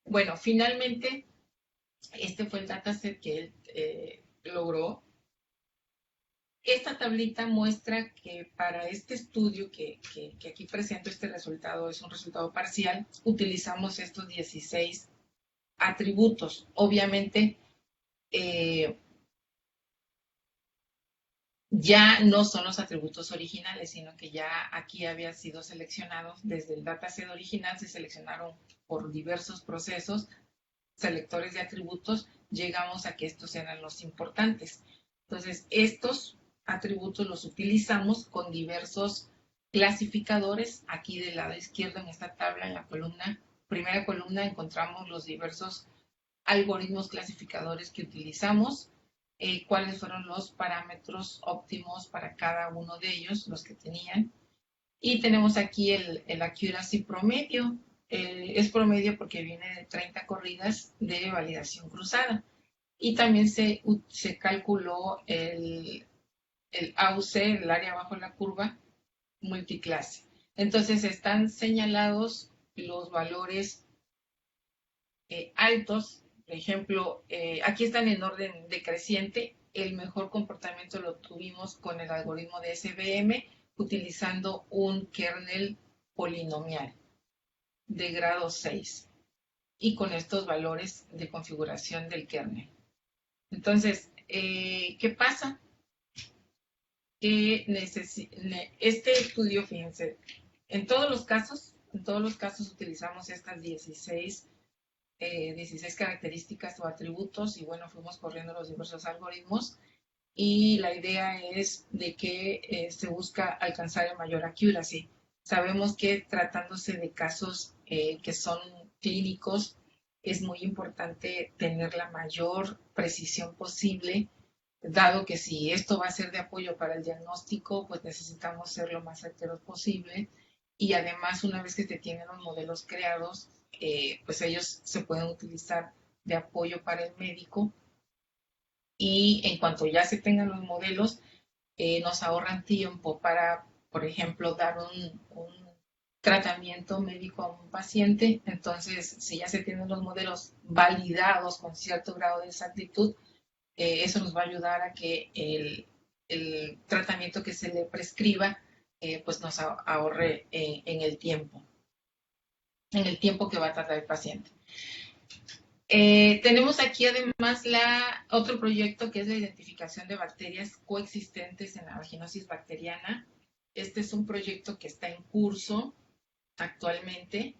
Bueno, finalmente, este fue el dataset que él logró. Esta tablita muestra que para este estudio que aquí presento, este resultado es un resultado parcial, utilizamos estos 16 atributos. Obviamente, ya no son los atributos originales, sino que ya aquí había sido seleccionado desde el dataset original, se seleccionaron por diversos procesos, selectores de atributos, llegamos a que estos eran los importantes. Entonces, estos atributos los utilizamos con diversos clasificadores. Aquí del lado izquierdo en esta tabla, en la primera columna, encontramos los diversos algoritmos clasificadores que utilizamos, cuáles fueron los parámetros óptimos para cada uno de ellos, los que tenían. Y tenemos aquí el accuracy promedio. Es promedio porque viene de 30 corridas de validación cruzada. Y también se calculó el AUC, el área bajo la curva, multiclase. Entonces están señalados los valores altos. Por ejemplo, aquí están en orden decreciente. El mejor comportamiento lo tuvimos con el algoritmo de SVM, utilizando un kernel polinomial de grado 6 y con estos valores de configuración del kernel. Entonces, ¿qué pasa? Que este estudio, fíjense, en todos los casos utilizamos estas 16 características o atributos y bueno, fuimos corriendo los diversos algoritmos y la idea es de que se busca alcanzar el mayor accuracy. Sabemos que tratándose de casos que son clínicos, es muy importante tener la mayor precisión posible, dado que si esto va a ser de apoyo para el diagnóstico, pues necesitamos ser lo más certeros posible y además una vez que se tienen los modelos creados, pues ellos se pueden utilizar de apoyo para el médico y en cuanto ya se tengan los modelos, nos ahorran tiempo para, por ejemplo, dar un tratamiento médico a un paciente. Entonces, si ya se tienen los modelos validados con cierto grado de exactitud, eso nos va a ayudar a que el tratamiento que se le prescriba pues nos ahorre en el tiempo que va a tardar el paciente. Tenemos aquí además otro proyecto que es la identificación de bacterias coexistentes en la vaginosis bacteriana. Este es un proyecto que está en curso actualmente.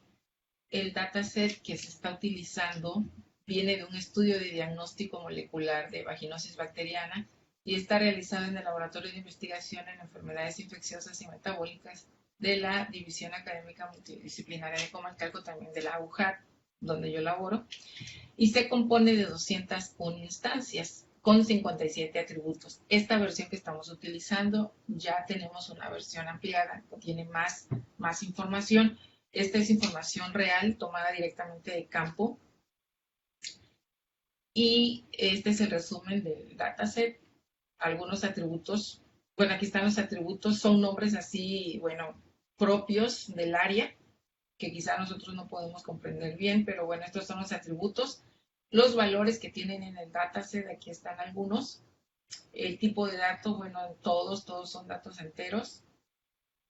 El dataset que se está utilizando viene de un estudio de diagnóstico molecular de vaginosis bacteriana y está realizado en el Laboratorio de Investigación en Enfermedades Infecciosas y Metabólicas de la División Académica Multidisciplinaria de Comalcalco, también de la AUJAT, donde yo laboro, y se compone de 201 instancias con 57 atributos. Esta versión que estamos utilizando, ya tenemos una versión ampliada que tiene más información. Esta es información real tomada directamente de campo. Y este es el resumen del dataset. Algunos atributos, bueno, aquí están los atributos, son nombres así, bueno, propios del área, que quizá nosotros no podemos comprender bien, pero bueno, estos son los atributos. Los valores que tienen en el dataset, aquí están algunos. El tipo de dato, bueno, todos son datos enteros.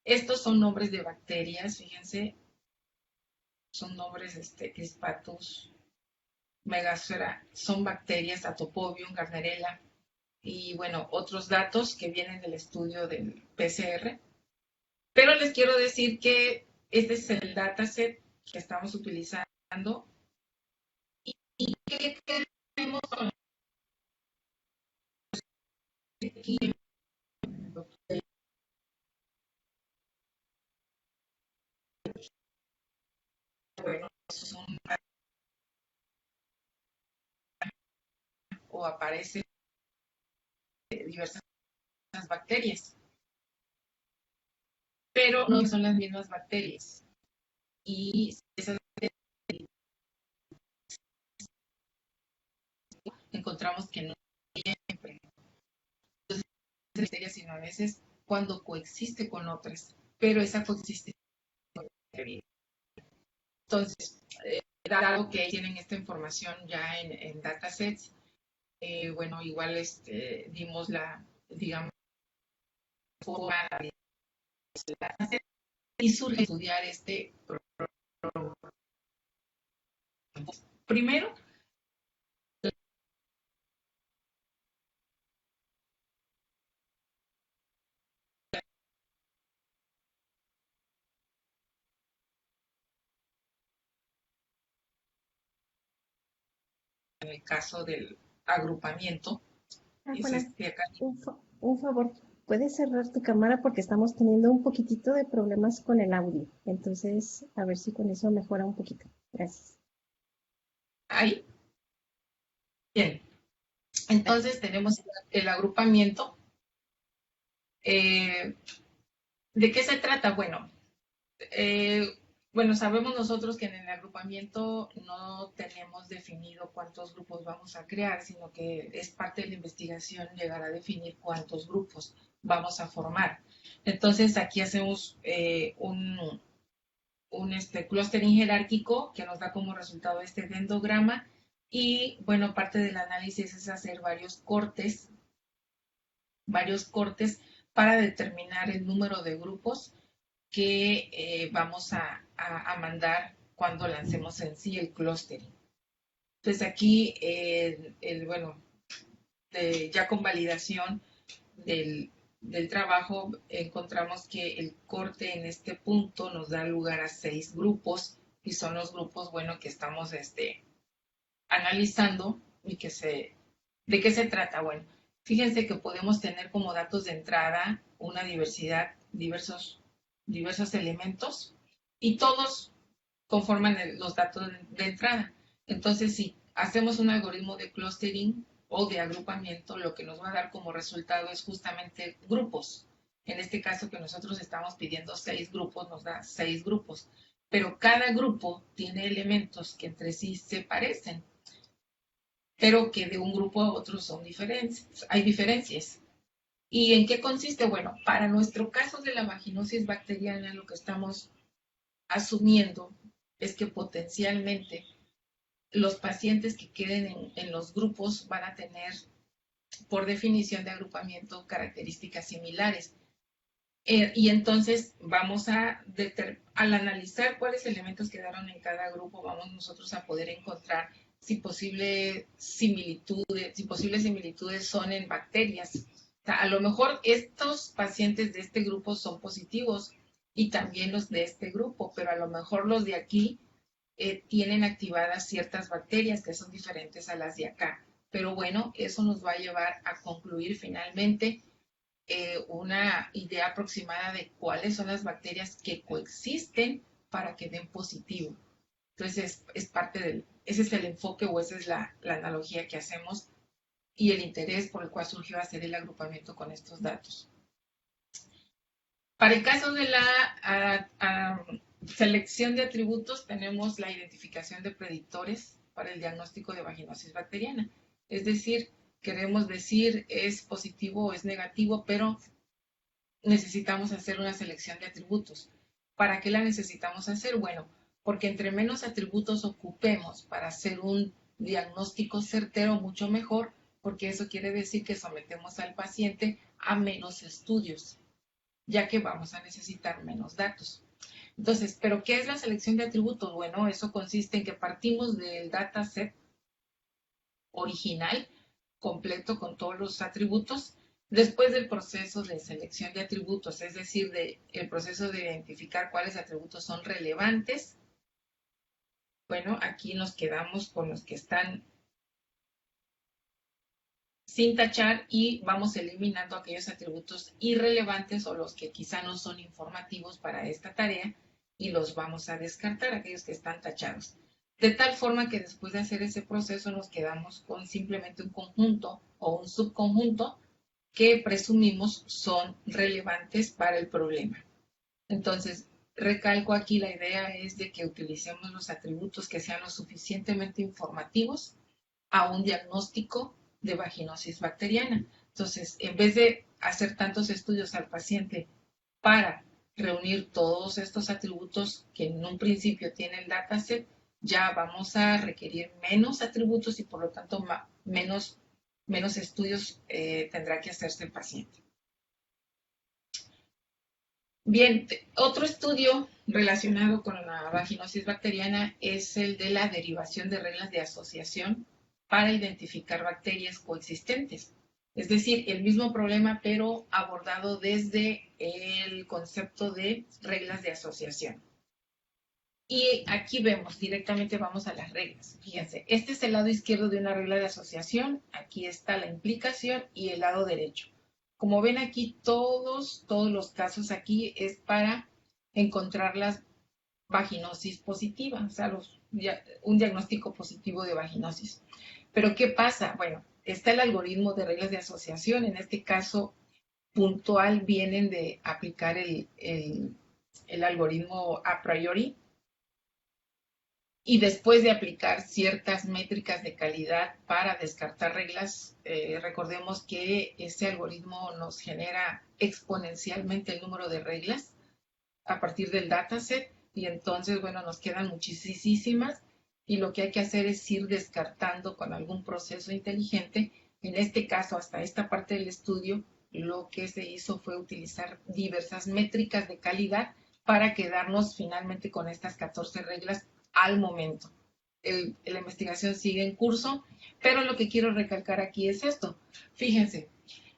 Estos son nombres de bacterias, fíjense, son nombres, Crispatus, Megasfera, son bacterias, Atopobium, Gardnerella, y bueno, otros datos que vienen del estudio del PCR. Pero les quiero decir que este es el dataset que estamos utilizando y que tenemos aquí. Bueno, son o aparecen diversas bacterias, pero no son las mismas bacterias. Y esas encontramos que no siempre. Entonces, bacterias, sino a veces cuando coexiste con otras, pero esa coexiste. Entonces, dado que tienen esta información ya en datasets, bueno, igual dimos digamos, forma y surge estudiar este programa. Primero, en el caso del agrupamiento, Juana, un favor, ¿puedes cerrar tu cámara porque estamos teniendo un poquitito de problemas con el audio? Entonces, a ver si con eso mejora un poquito. Gracias. Ahí. Bien. Entonces tenemos el agrupamiento. ¿De qué se trata? Bueno, sabemos nosotros que en el agrupamiento no tenemos definido cuántos grupos vamos a crear, sino que es parte de la investigación llegar a definir cuántos grupos vamos a formar. Entonces aquí hacemos un clustering jerárquico que nos da como resultado este dendrograma y bueno, parte del análisis es hacer varios cortes para determinar el número de grupos que vamos a mandar cuando lancemos en sí el clustering. Entonces aquí, ya con validación del trabajo, encontramos que el corte en este punto nos da lugar a 6 grupos y son los grupos, bueno, que estamos analizando y ¿de qué se trata? Bueno, fíjense que podemos tener como datos de entrada una diversidad, diversos elementos y todos conforman los datos de entrada. Entonces, si hacemos un algoritmo de clustering o de agrupamiento, lo que nos va a dar como resultado es justamente grupos. En este caso que nosotros estamos pidiendo 6 grupos, nos da 6 grupos. Pero cada grupo tiene elementos que entre sí se parecen, pero que de un grupo a otro son diferentes. Hay diferencias. ¿Y en qué consiste? Bueno, para nuestro caso de la vaginosis bacteriana, lo que estamos asumiendo es que potencialmente los pacientes que queden en los grupos van a tener, por definición de agrupamiento, características similares. Y entonces vamos al analizar cuáles elementos quedaron en cada grupo, vamos nosotros a poder encontrar si posibles similitudes son en bacterias. O sea, a lo mejor estos pacientes de este grupo son positivos y también los de este grupo, pero a lo mejor los de aquí tienen activadas ciertas bacterias que son diferentes a las de acá. Pero bueno, eso nos va a llevar a concluir finalmente una idea aproximada de cuáles son las bacterias que coexisten para que den positivo. Entonces, ese es el enfoque o esa es la analogía que hacemos y el interés por el cual surgió hacer el agrupamiento con estos datos. Para el caso de la selección de atributos, tenemos la identificación de predictores para el diagnóstico de vaginosis bacteriana. Es decir, queremos decir es positivo o es negativo, pero necesitamos hacer una selección de atributos. ¿Para qué la necesitamos hacer? Bueno, porque entre menos atributos ocupemos para hacer un diagnóstico certero, mucho mejor, porque eso quiere decir que sometemos al paciente a menos estudios, ya que vamos a necesitar menos datos. Entonces, ¿pero qué es la selección de atributos? Bueno, eso consiste en que partimos del dataset original, completo con todos los atributos, después del proceso de selección de atributos, es decir, el proceso de identificar cuáles atributos son relevantes. Bueno, aquí nos quedamos con los que están sin tachar y vamos eliminando aquellos atributos irrelevantes o los que quizá no son informativos para esta tarea y los vamos a descartar, aquellos que están tachados. De tal forma que después de hacer ese proceso nos quedamos con simplemente un conjunto o un subconjunto que presumimos son relevantes para el problema. Entonces, recalco aquí, la idea es de que utilicemos los atributos que sean lo suficientemente informativos a un diagnóstico de vaginosis bacteriana. Entonces, en vez de hacer tantos estudios al paciente para reunir todos estos atributos que en un principio tiene el dataset, ya vamos a requerir menos atributos y por lo tanto menos estudios tendrá que hacerse el paciente. Bien, otro estudio relacionado con la vaginosis bacteriana es el de la derivación de reglas de asociación para identificar bacterias coexistentes. Es decir, el mismo problema, pero abordado desde el concepto de reglas de asociación. Y aquí vemos, directamente vamos a las reglas. Fíjense, este es el lado izquierdo de una regla de asociación, aquí está la implicación y el lado derecho. Como ven aquí, todos los casos aquí es para encontrar la vaginosis positiva, o sea, un diagnóstico positivo de vaginosis. Pero ¿qué pasa? Bueno, está el algoritmo de reglas de asociación, en este caso puntual vienen de aplicar el algoritmo a priori, y después de aplicar ciertas métricas de calidad para descartar reglas, recordemos que este algoritmo nos genera exponencialmente el número de reglas a partir del dataset y entonces, bueno, nos quedan muchísimas y lo que hay que hacer es ir descartando con algún proceso inteligente. En este caso, hasta esta parte del estudio, lo que se hizo fue utilizar diversas métricas de calidad para quedarnos finalmente con estas 14 reglas al momento. La investigación sigue en curso, pero lo que quiero recalcar aquí es esto. Fíjense,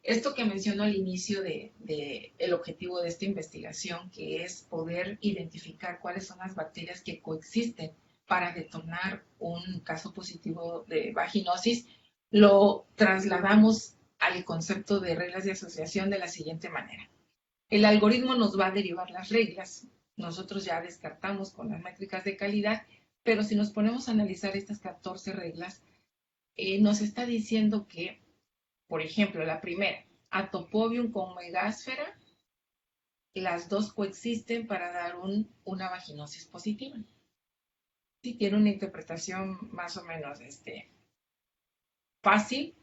esto que menciono al inicio el objetivo de esta investigación, que es poder identificar cuáles son las bacterias que coexisten para detonar un caso positivo de vaginosis, lo trasladamos al concepto de reglas de asociación de la siguiente manera. El algoritmo nos va a derivar las reglas. Nosotros ya descartamos con las métricas de calidad, pero si nos ponemos a analizar estas 14 reglas, nos está diciendo que, por ejemplo, la primera, Atopobium con Megasfera, las dos coexisten para dar una vaginosis positiva. Sí, tiene una interpretación más o menos fácil.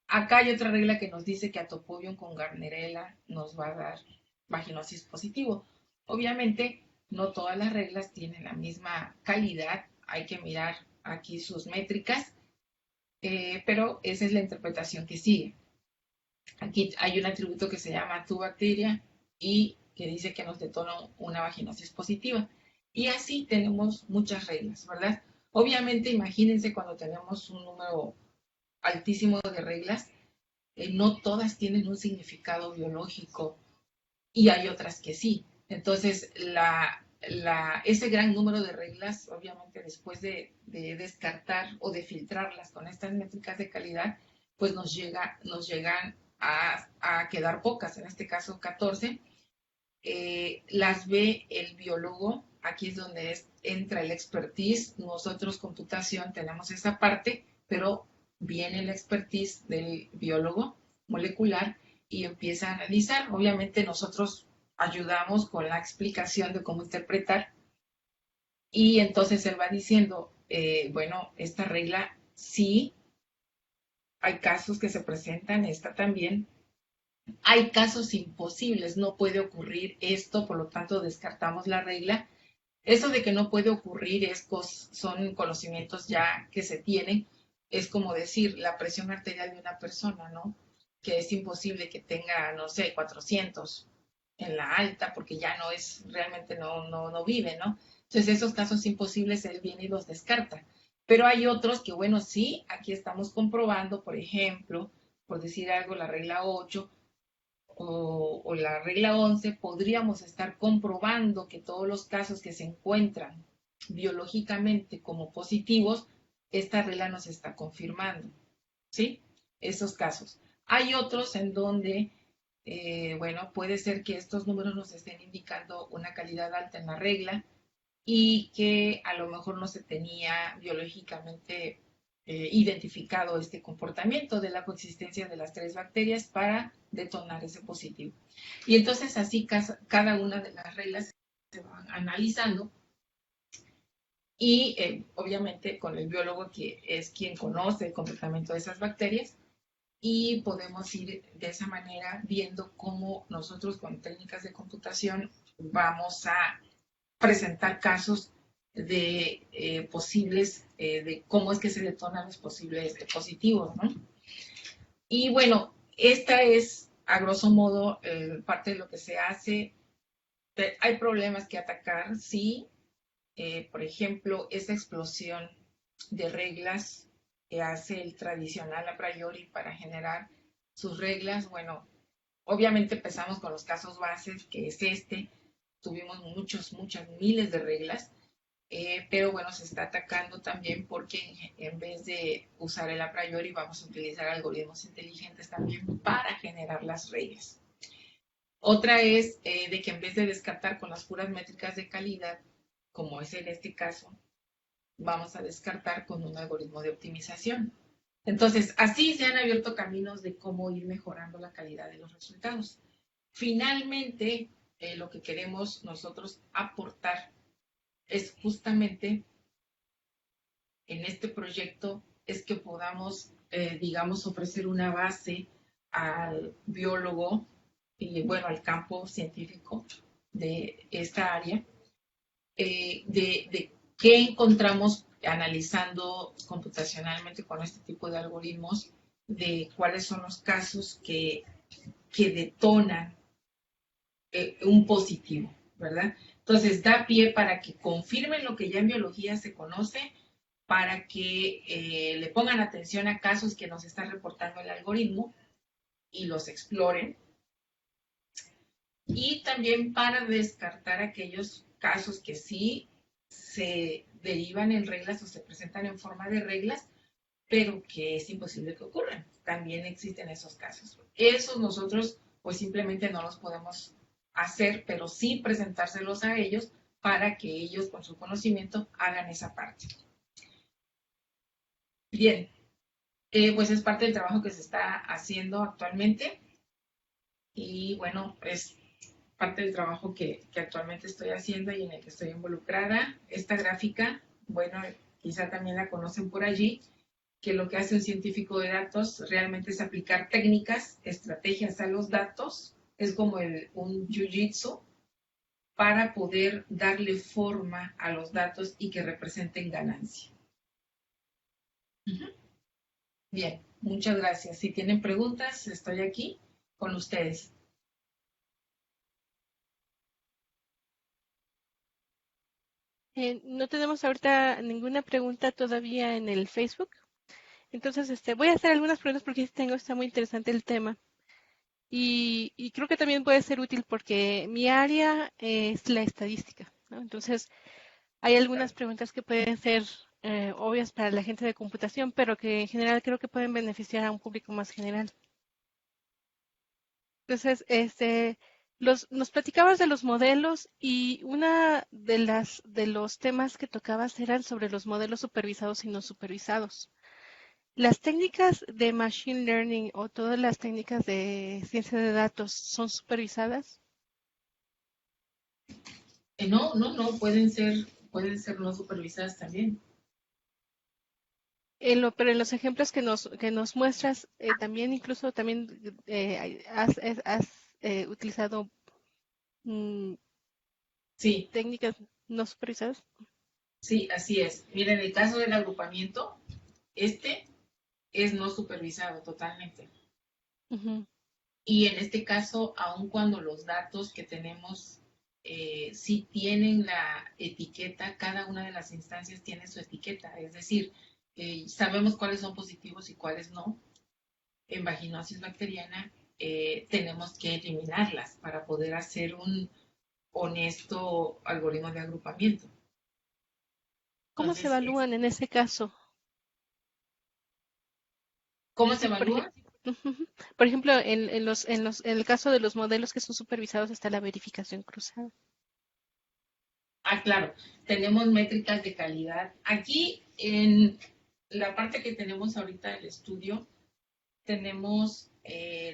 Acá hay otra regla que nos dice que Atopobium con Gardnerella nos va a dar vaginosis positivo. Obviamente, no todas las reglas tienen la misma calidad, hay que mirar aquí sus métricas, pero esa es la interpretación que sigue. Aquí hay un atributo que se llama tu bacteria y que dice que nos detona una vaginosis positiva. Y así tenemos muchas reglas, ¿verdad? Obviamente, imagínense cuando tenemos un número altísimo de reglas, no todas tienen un significado biológico y hay otras que sí. Entonces, ese gran número de reglas, obviamente después de descartar o de filtrarlas con estas métricas de calidad, pues nos llegan a quedar pocas, en este caso 14. Las ve el biólogo, aquí es donde entra el expertise. Nosotros computación tenemos esa parte, pero viene el expertise del biólogo molecular y empieza a analizar. Obviamente nosotros ayudamos con la explicación de cómo interpretar y entonces él va diciendo, bueno, esta regla sí, hay casos que se presentan, esta también. Hay casos imposibles, no puede ocurrir esto, por lo tanto descartamos la regla. Eso de que no puede ocurrir son conocimientos ya que se tienen. Es como decir la presión arterial de una persona, ¿no? Que es imposible que tenga, no sé, 400 en la alta, porque ya no es, realmente no vive, ¿no? Entonces esos casos imposibles él viene y los descarta. Pero hay otros que, bueno, sí, aquí estamos comprobando, por ejemplo, por decir algo, la regla 8 o la regla 11, podríamos estar comprobando que todos los casos que se encuentran biológicamente como positivos, esta regla nos está confirmando, ¿sí? Esos casos. Hay otros en donde, bueno, puede ser que estos números nos estén indicando una calidad alta en la regla y que a lo mejor no se tenía biológicamente identificado este comportamiento de la coexistencia de las 3 bacterias para detonar ese positivo. Y entonces así cada una de las reglas se van analizando y obviamente con el biólogo que es quien conoce el comportamiento de esas bacterias y podemos ir de esa manera viendo cómo nosotros con técnicas de computación vamos a presentar casos de posibles, de cómo es que se detonan los posibles positivos, ¿no? Y bueno, esta es, a grosso modo, parte de lo que se hace. Hay problemas que atacar, sí. Por ejemplo, esa explosión de reglas que hace el tradicional a priori para generar sus reglas. Bueno, obviamente empezamos con los casos bases, que es este. Tuvimos muchas miles de reglas. Pero bueno, se está atacando también porque en vez de usar el a priori vamos a utilizar algoritmos inteligentes también para generar las reglas. Otra es de que en vez de descartar con las puras métricas de calidad, como es en este caso, vamos a descartar con un algoritmo de optimización. Entonces, así se han abierto caminos de cómo ir mejorando la calidad de los resultados. Finalmente, lo que queremos nosotros aportar es justamente en este proyecto es que podamos, digamos, ofrecer una base al biólogo y, bueno, al campo científico de esta área, de qué encontramos analizando computacionalmente con este tipo de algoritmos, de cuáles son los casos que detonan un positivo, ¿verdad? Entonces, da pie para que confirmen lo que ya en biología se conoce, para que le pongan atención a casos que nos está reportando el algoritmo y los exploren. Y también para descartar aquellos casos que sí se derivan en reglas o se presentan en forma de reglas, pero que es imposible que ocurran. También existen esos casos. Esos nosotros pues simplemente no los podemos hacer, pero sí presentárselos a ellos para que ellos con su conocimiento hagan esa parte. Bien, pues es parte del trabajo que se está haciendo actualmente y bueno, es parte del trabajo que actualmente estoy haciendo y en el que estoy involucrada. Esta gráfica, bueno, quizá también la conocen por allí, que lo que hace un científico de datos realmente es aplicar técnicas, estrategias a los datos, es como un jiu-jitsu, para poder darle forma a los datos y que representen ganancia. Bien, muchas gracias. Si tienen preguntas, estoy aquí con ustedes. No tenemos ahorita ninguna pregunta todavía en el Facebook. Entonces, voy a hacer algunas preguntas porque está muy interesante el tema. Y creo que también puede ser útil porque mi área es la estadística, ¿no? Entonces, hay algunas preguntas que pueden ser obvias para la gente de computación, pero que en general creo que pueden beneficiar a un público más general. Entonces, nos platicabas de los modelos y una de los temas que tocabas eran sobre los modelos supervisados y no supervisados. ¿Las técnicas de machine learning o todas las técnicas de ciencia de datos son supervisadas? No, pueden ser no supervisadas también. Pero en los ejemplos que nos muestras, incluso también has utilizado Sí, técnicas no supervisadas. sí, así es. Miren, en el caso del agrupamiento, este es no supervisado totalmente. Ujú. Y en este caso, aun cuando los datos que tenemos sí tienen la etiqueta, cada una de las instancias tiene su etiqueta, es decir, sabemos cuáles son positivos y cuáles no. En vaginosis bacteriana tenemos que eliminarlas para poder hacer un honesto algoritmo de agrupamiento. ¿Cómo se Entonces, evalúan en ese caso? ¿cómo se Sí, evalúa? ujú. Por ejemplo, en el caso de los modelos que son supervisados está la verificación cruzada. Ah, claro, tenemos métricas de calidad. Aquí, en la parte que tenemos ahorita del estudio, tenemos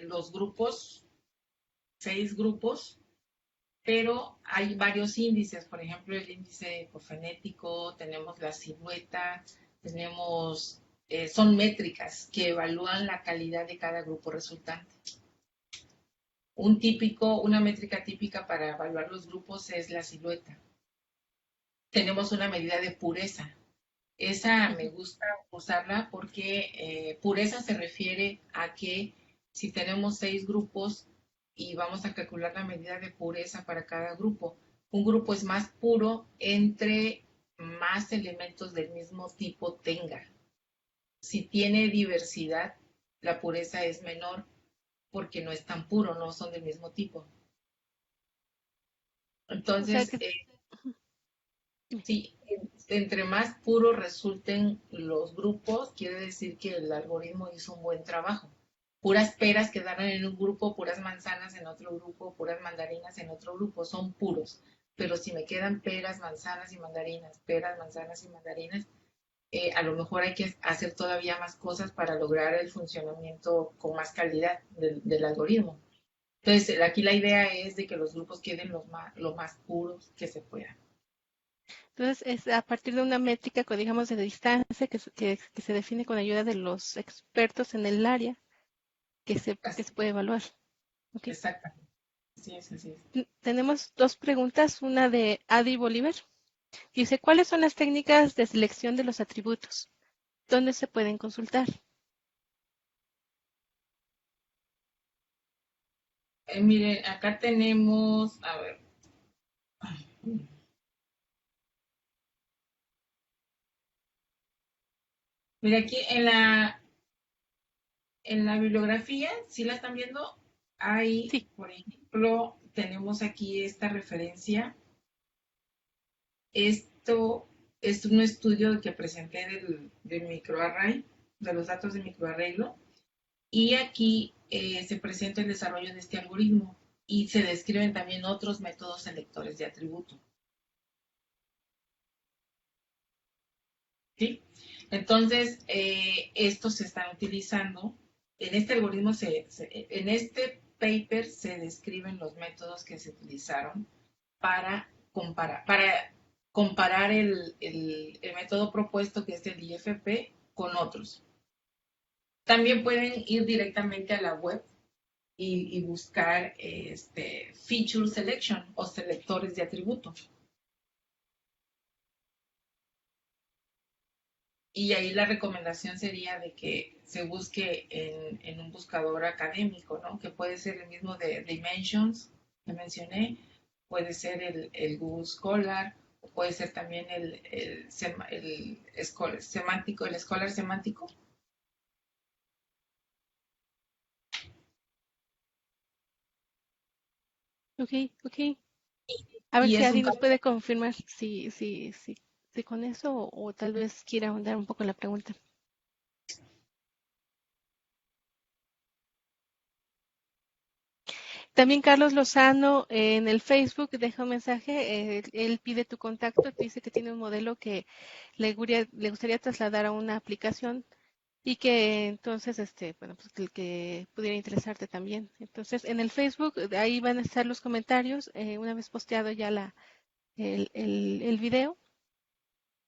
los grupos, 6 grupos, pero hay varios índices, por ejemplo, el índice ecogenético, tenemos la silueta, tenemos, son métricas que evalúan la calidad de cada grupo resultante. Una métrica típica para evaluar los grupos es la silueta. Tenemos una medida de pureza. Esa me gusta usarla porque pureza se refiere a que si tenemos 6 grupos y vamos a calcular la medida de pureza para cada grupo, un grupo es más puro entre más elementos del mismo tipo tenga. Si tiene diversidad, la pureza es menor porque no es tan puro, no son del mismo tipo. O sea Entonces, que sí, entre más puros resulten los grupos, quiere decir que el algoritmo hizo un buen trabajo. Puras peras quedaron en un grupo, puras manzanas en otro grupo, puras mandarinas en otro grupo, son puros. Pero si me quedan peras, manzanas y mandarinas, peras, manzanas y mandarinas, a lo mejor hay que hacer todavía más cosas para lograr el funcionamiento con más calidad del algoritmo. Entonces, aquí la idea es de que los grupos queden lo más puros que se puedan. entonces es a partir de una métrica, digamos, de distancia que se define con ayuda de los expertos en el área que se puede evaluar. Okay. Exactamente. Así es, así es. Tenemos dos preguntas, una de Adi Bolívar. Dice, ¿cuáles son las técnicas de selección de los atributos? ¿Dónde se pueden consultar? Miren, acá tenemos, a ver. Mira, aquí en la bibliografía, si la están viendo, hay, Sí, por ejemplo, tenemos aquí esta referencia. Esto es un estudio que presenté del microarray, de los datos de microarreglo, y aquí se presenta el desarrollo de este algoritmo y se describen también otros métodos selectores de atributo. ¿Sí? Entonces, estos se están utilizando. En este algoritmo, en este paper se describen los métodos que se utilizaron para comparar el método propuesto, que es el IFP, con otros. También pueden ir directamente a la web y buscar feature selection o selectores de atributo. Y ahí la recomendación sería de que se busque en un buscador académico, ¿no? Que puede ser el mismo de Dimensions que mencioné, puede ser el Google Scholar, o puede ser también el Scholar semántico, el Scholar semántico. Ok. A ver Y si es un Adi nos puede confirmar si con eso o tal vez quiera ahondar un poco en la pregunta. También Carlos Lozano en el Facebook deja un mensaje, él pide tu contacto, te dice que tiene un modelo que le gustaría trasladar a una aplicación y que entonces, bueno, pues que pudiera interesarte también. Entonces, en el Facebook, ahí van a estar los comentarios, una vez posteado ya el video,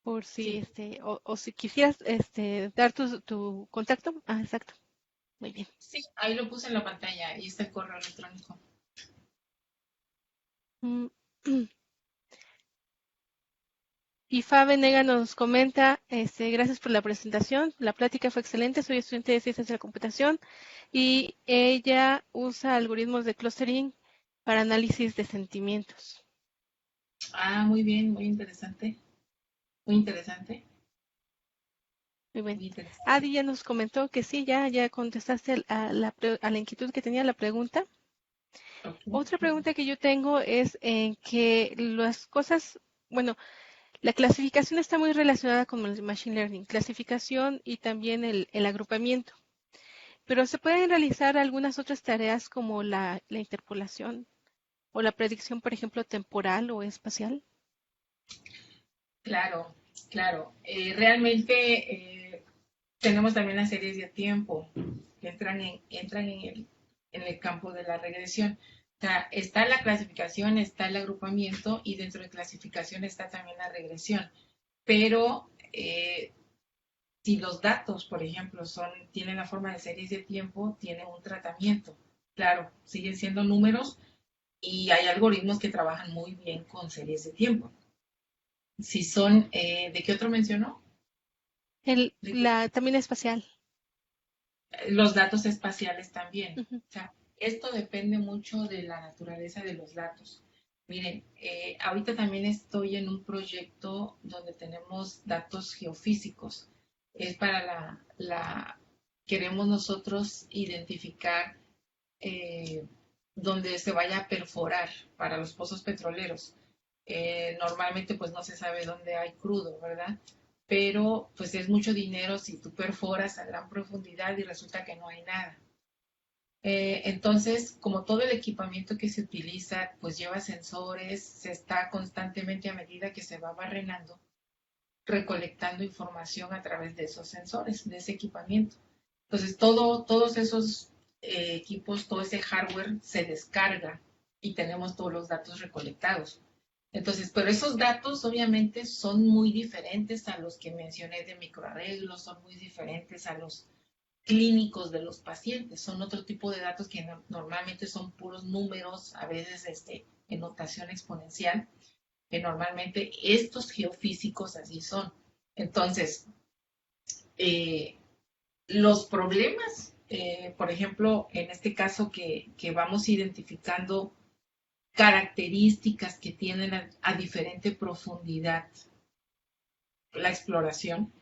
por si, Sí, o si quisieras, dar tu contacto. Ah, exacto. Muy bien. sí, ahí lo puse en la pantalla, ahí está el correo electrónico. Mm, Y Fa Venega nos comenta, gracias por la presentación, la plática fue excelente, soy estudiante de Ciencias de la Computación y ella usa algoritmos de clustering para análisis de sentimientos. Ah, muy bien, muy interesante, muy interesante, Muy bien. muy interesante. Adi ya nos comentó que sí, ya contestaste a la inquietud que tenía la pregunta. Okay. Otra pregunta que yo tengo es en que las cosas, bueno, la clasificación está muy relacionada con el Machine Learning, clasificación y también el agrupamiento. Pero se pueden realizar algunas otras tareas como la interpolación o la predicción, por ejemplo, temporal o espacial. Claro, claro. Realmente tenemos también las series de tiempo que entran en el campo de la regresión. O sea, está la clasificación, está el agrupamiento y dentro de clasificación está también la regresión. Pero si los datos, por ejemplo, tienen la forma de series de tiempo, tienen un tratamiento. Claro, siguen siendo números y hay algoritmos que trabajan muy bien con series de tiempo. Si son, ¿de qué otro mencionó? También espacial. Los datos espaciales también. Ujú. O sea, esto depende mucho de la naturaleza de los datos. Miren, ahorita también estoy en un proyecto donde tenemos datos geofísicos. Es para queremos nosotros identificar eh, donde se vaya a perforar para los pozos petroleros. Normalmente pues no se sabe dónde hay crudo, ¿verdad? Pero pues es mucho dinero si tú perforas a gran profundidad y resulta que no hay nada. Entonces, como todo el equipamiento que se utiliza, pues lleva sensores, se está constantemente a medida que se va barrenando, recolectando información a través de esos sensores, de ese equipamiento. Entonces, todos esos equipos, todo ese hardware se descarga y tenemos todos los datos recolectados. Entonces, pero esos datos obviamente son muy diferentes a los que mencioné de microarreglos, son muy diferentes a los clínicos de los pacientes, son otro tipo de datos que normalmente son puros números, a veces en notación exponencial, que normalmente estos geofísicos así son. Entonces, eh, los problemas, por ejemplo, en este caso que vamos identificando características que tienen a diferente profundidad la exploración,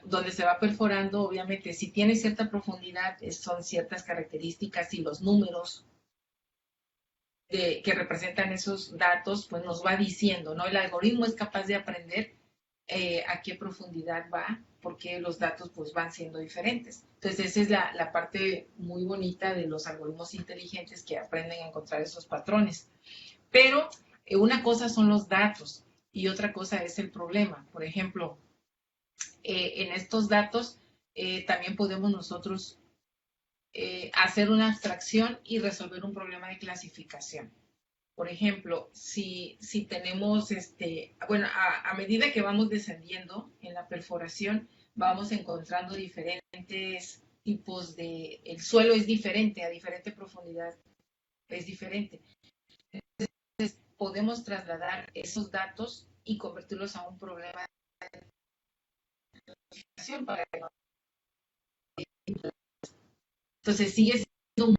donde se va perforando, obviamente, si tiene cierta profundidad, son ciertas características y los números que representan esos datos, pues nos va diciendo, ¿no? El algoritmo es capaz de aprender a qué profundidad va, porque los datos pues van siendo diferentes. Entonces esa es la parte muy bonita de los algoritmos inteligentes que aprenden a encontrar esos patrones. Pero una cosa son los datos y otra cosa es el problema. Por ejemplo, en estos datos también podemos nosotros hacer una abstracción y resolver un problema de clasificación. Por ejemplo, si tenemos, bueno, a medida que vamos descendiendo en la perforación, vamos encontrando diferentes tipos el suelo es diferente a diferente profundidad es diferente. Entonces, podemos trasladar esos datos y convertirlos a un problema de clasificación para que no. Entonces, sigue siendo un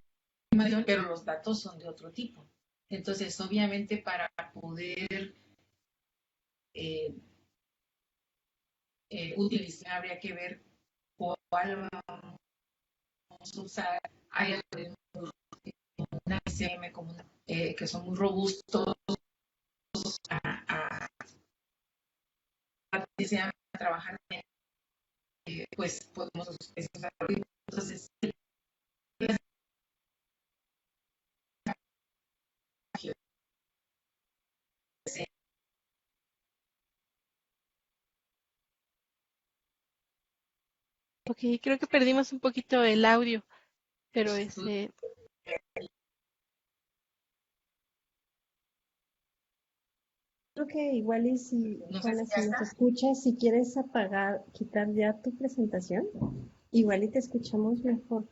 problema, pero los datos son de otro tipo. Entonces, obviamente, para poder utilizar, habría que ver cuál vamos a usar. Hay algoritmos como una SM, como una, que son muy robustos a trabajar, pues podemos usar esos algoritmos. Entonces, Ok, creo que perdimos un poquito el audio, pero Creo que igual y si, no sé Juana, si ya si nos está. escuchas, si quieres apagar, quitar ya tu presentación, igual y te escuchamos mejor.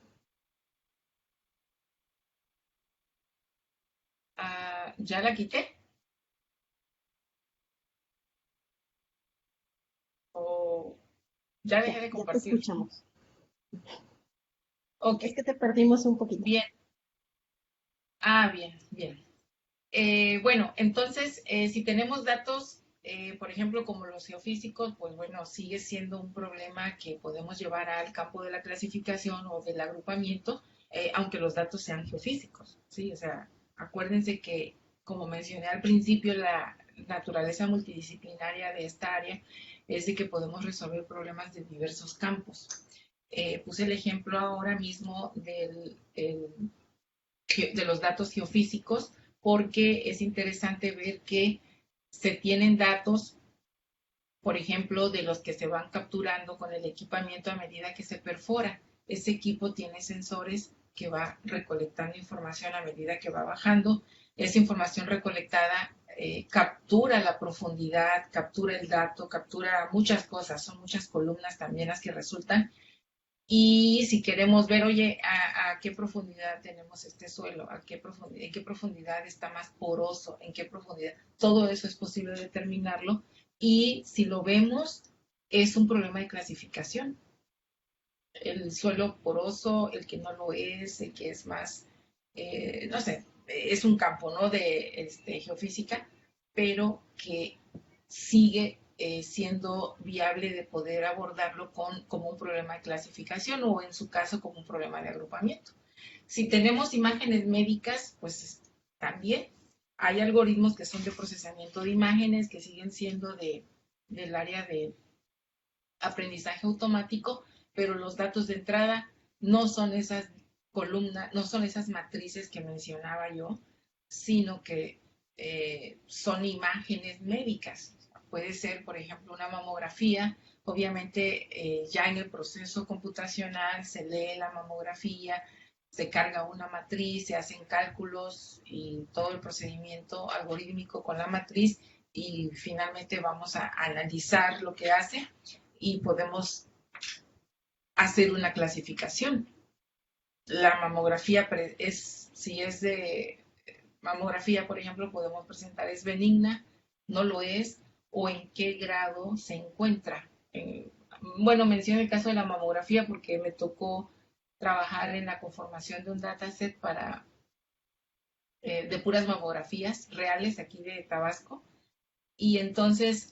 ¿Ya la quité? ¿O ya Ya, dejé de ya te compartir? escuchamos. Ok, Es que te perdimos un poquito. bien. Bien, bien. Bueno, entonces, si tenemos datos, por ejemplo, como los geofísicos, pues bueno, sigue siendo un problema que podemos llevar al campo de la clasificación o del agrupamiento, aunque los datos sean geofísicos, ¿sí? O sea, acuérdense que, como mencioné al principio, la naturaleza multidisciplinaria de esta área es de que podemos resolver problemas de diversos campos. Puse el ejemplo ahora mismo de los datos geofísicos, porque es interesante ver que se tienen datos, por ejemplo, de los que se van capturando con el equipamiento a medida que se perfora. Ese equipo tiene sensores que va recolectando información a medida que va bajando. Esa información recolectada captura la profundidad, captura el dato, captura muchas cosas, son muchas columnas también las que resultan. Y si queremos ver, oye, a qué profundidad tenemos este suelo, en qué profundidad está más poroso, en qué profundidad, todo eso es posible determinarlo. Y si lo vemos, es un problema de clasificación. El suelo poroso, el que no lo es, el que es más, no sé, es un campo, ¿no? De geofísica, pero que sigue siendo viable de poder abordarlo como un problema de clasificación o en su caso como un problema de agrupamiento. Si tenemos imágenes médicas, pues también hay algoritmos que son de procesamiento de imágenes que siguen siendo del área de aprendizaje automático, pero los datos de entrada no son esas columnas, no son esas matrices que mencionaba yo, sino que son imágenes médicas. Puede ser, por ejemplo, una mamografía. Obviamente, ya en el proceso computacional se lee la mamografía, se carga una matriz, se hacen cálculos y todo el procedimiento algorítmico con la matriz y finalmente vamos a analizar lo que hace y podemos hacer una clasificación. La mamografía si es de mamografía, por ejemplo, podemos presentar es benigna, no lo es, o en qué grado se encuentra. Bueno, menciono el caso de la mamografía porque me tocó trabajar en la conformación de un dataset de puras mamografías reales aquí de Tabasco. Y entonces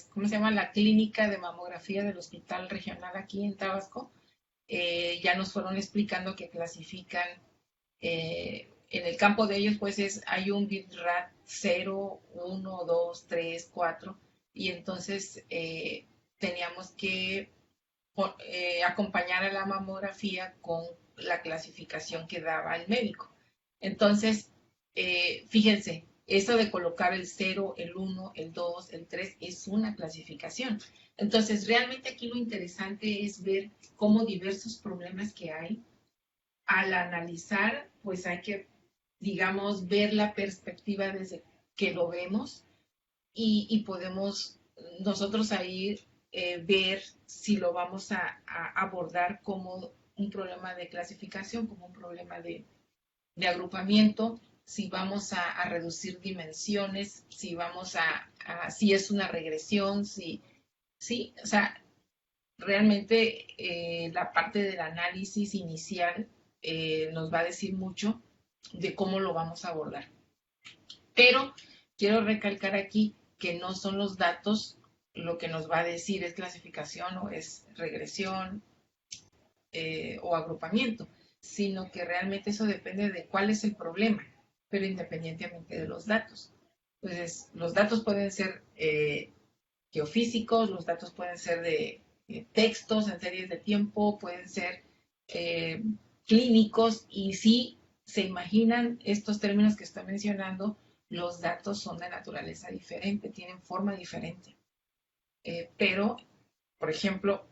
¿cómo se llama? La clínica de mamografía del Hospital Regional aquí en Tabasco, ya nos fueron explicando que clasifican, en el campo de ellos, pues hay un BitRat 0, 1, 2, 3, 4, y entonces teníamos que acompañar a la mamografía con la clasificación que daba el médico. Entonces, fíjense, eso de colocar el 0, el 1, el 2, el 3 es una clasificación. Entonces, realmente aquí lo interesante es ver cómo diversos problemas que hay, al analizar, pues hay que, digamos, ver la perspectiva desde que lo vemos y podemos nosotros ahí ver si lo vamos a abordar como un problema de clasificación como un problema de agrupamiento, si vamos a reducir dimensiones, si vamos si es una regresión, sí, o sea, realmente la parte del análisis inicial nos va a decir mucho de cómo lo vamos a abordar. Pero quiero recalcar aquí que no son los datos lo que nos va a decir es clasificación o es regresión o agrupamiento, sino que realmente eso depende de cuál es el problema, pero independientemente de los datos. Entonces, los datos pueden ser geofísicos, los datos pueden ser de textos en series de tiempo, pueden ser clínicos, y si se imaginan estos términos que estoy mencionando, los datos son de naturaleza diferente, tienen forma diferente. Pero, por ejemplo,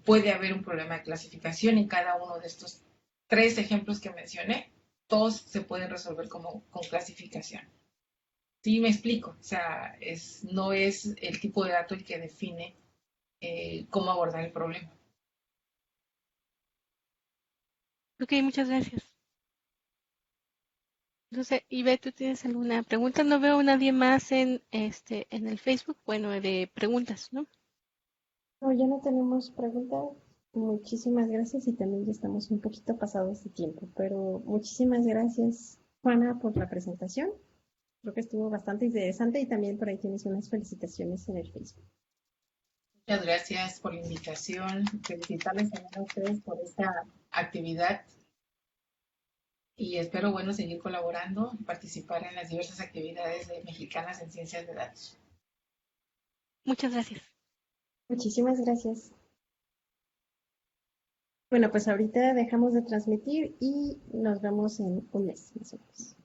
puede haber un problema de clasificación en cada uno de estos 3 ejemplos que mencioné. Todos se pueden resolver con clasificación. ¿Sí me explico? O sea, no es el tipo de dato el que define cómo abordar el problema. Ok, muchas gracias. Entonces, Ivette, ¿tú tienes alguna pregunta? No veo a nadie más en el Facebook, bueno, de preguntas, ¿no? No, ya no tenemos preguntas. Muchísimas gracias y también ya estamos un poquito pasados de tiempo, pero muchísimas gracias, Juana, por la presentación. Creo que estuvo bastante interesante y también por ahí tienes unas felicitaciones en el Facebook. Muchas gracias por la invitación. Felicitarles también a ustedes por esta actividad y espero, bueno, seguir colaborando y participar en las diversas actividades de Mexicanas en Ciencias de Datos. Muchas gracias. Muchísimas gracias. Bueno, pues ahorita dejamos de transmitir y nos vemos en un mes, más o menos.